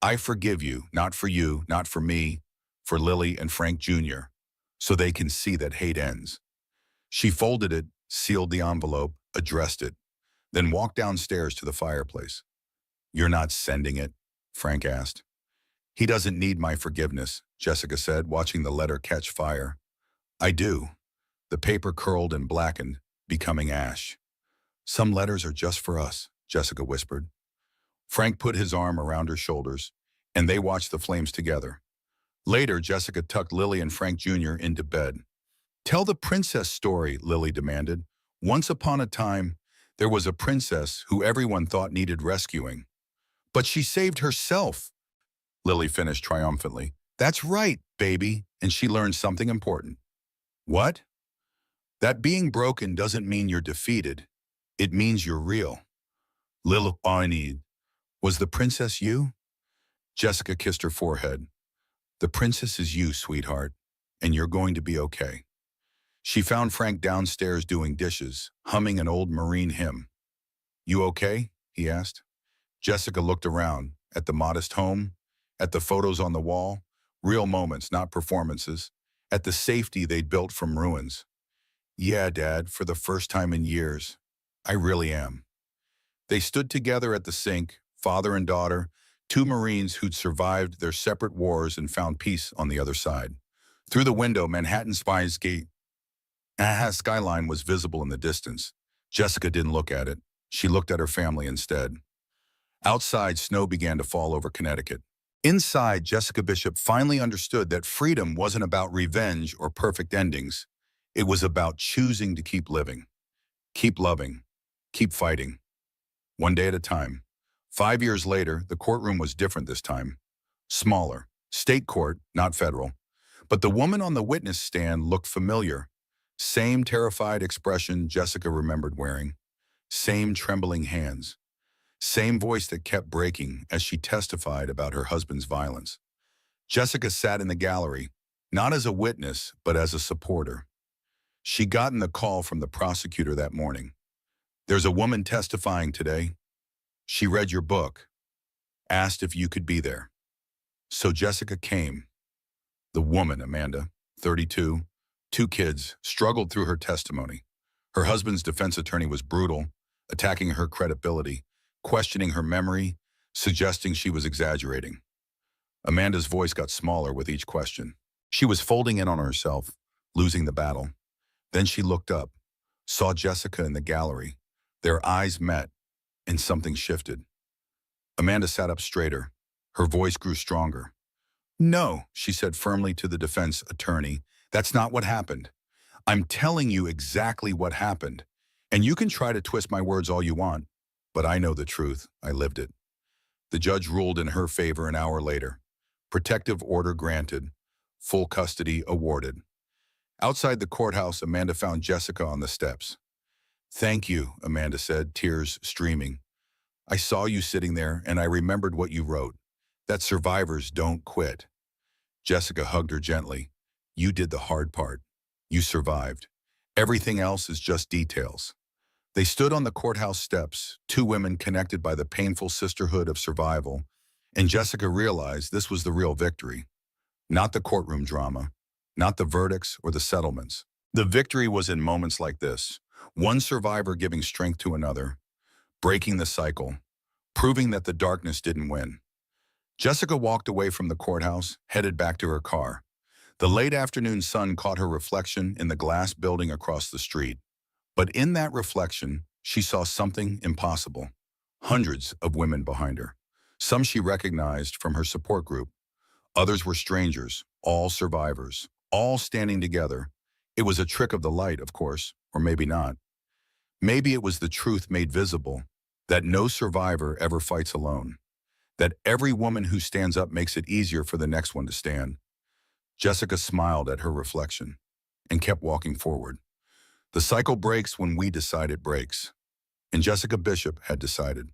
"I forgive you, not for you, not for me, for Lily and Frank Jr., so they can see that hate ends." She folded it, sealed the envelope, addressed it, then walked downstairs to the fireplace. "You're not sending it?" Frank asked. "He doesn't need my forgiveness," Jessica said, watching the letter catch fire. "I do." The paper curled and blackened, becoming ash. "Some letters are just for us," Jessica whispered. Frank put his arm around her shoulders, and they watched the flames together. Later, Jessica tucked Lily and Frank Jr. into bed. "Tell the princess story," Lily demanded. "Once upon a time, there was a princess who everyone thought needed rescuing. But she saved herself," Lily finished triumphantly. "That's right, baby, and she learned something important." "What?" "That being broken doesn't mean you're defeated. It means you're real." "Lil Arnie, was the princess you?" Jessica kissed her forehead. "The princess is you, sweetheart, and you're going to be okay." She found Frank downstairs doing dishes, humming an old Marine hymn. "You okay?" he asked. Jessica looked around, at the modest home, at the photos on the wall, real moments, not performances, at the safety they'd built from ruins. "Yeah, Dad, for the first time in years. I really am." They stood together at the sink, father and daughter, 2 Marines who'd survived their separate wars and found peace on the other side. Through the window, Manhattan's skyline was visible in the distance. Jessica didn't look at it. She looked at her family instead. Outside, snow began to fall over Connecticut. Inside, Jessica Bishop finally understood that freedom wasn't about revenge or perfect endings. It was about choosing to keep living, keep loving, keep fighting. One day at a time. 5 years later, the courtroom was different this time. Smaller. State court, not federal. But the woman on the witness stand looked familiar. Same terrified expression Jessica remembered wearing. Same trembling hands. Same voice that kept breaking as she testified about her husband's violence. Jessica sat in the gallery, not as a witness, but as a supporter. She'd gotten the call from the prosecutor that morning. "There's a woman testifying today. She read your book, asked if you could be there." So Jessica came. The woman, Amanda, 32, two kids, struggled through her testimony. Her husband's defense attorney was brutal, attacking her credibility, questioning her memory, suggesting she was exaggerating. Amanda's voice got smaller with each question. She was folding in on herself, losing the battle. Then she looked up, saw Jessica in the gallery. Their eyes met, and something shifted. Amanda sat up straighter. Her voice grew stronger. "No," she said firmly to the defense attorney, "that's not what happened. I'm telling you exactly what happened. And you can try to twist my words all you want, but I know the truth. I lived it." The judge ruled in her favor an hour later. Protective order granted. Full custody awarded. Outside the courthouse, Amanda found Jessica on the steps. "Thank you," Amanda said, tears streaming. "I saw you sitting there, and I remembered what you wrote, that survivors don't quit." Jessica hugged her gently. "You did the hard part. You survived. Everything else is just details." They stood on the courthouse steps, two women connected by the painful sisterhood of survival, and Jessica realized this was the real victory. Not the courtroom drama, not the verdicts or the settlements. The victory was in moments like this, one survivor giving strength to another, breaking the cycle, proving that the darkness didn't win. Jessica walked away from the courthouse, headed back to her car. The late afternoon sun caught her reflection in the glass building across the street. But in that reflection, she saw something impossible. Hundreds of women behind her. Some she recognized from her support group. Others were strangers, all survivors, all standing together. It was a trick of the light, of course, or maybe not. Maybe it was the truth made visible, that no survivor ever fights alone, that every woman who stands up makes it easier for the next one to stand. Jessica smiled at her reflection and kept walking forward. The cycle breaks when we decide it breaks. And Jessica Bishop had decided.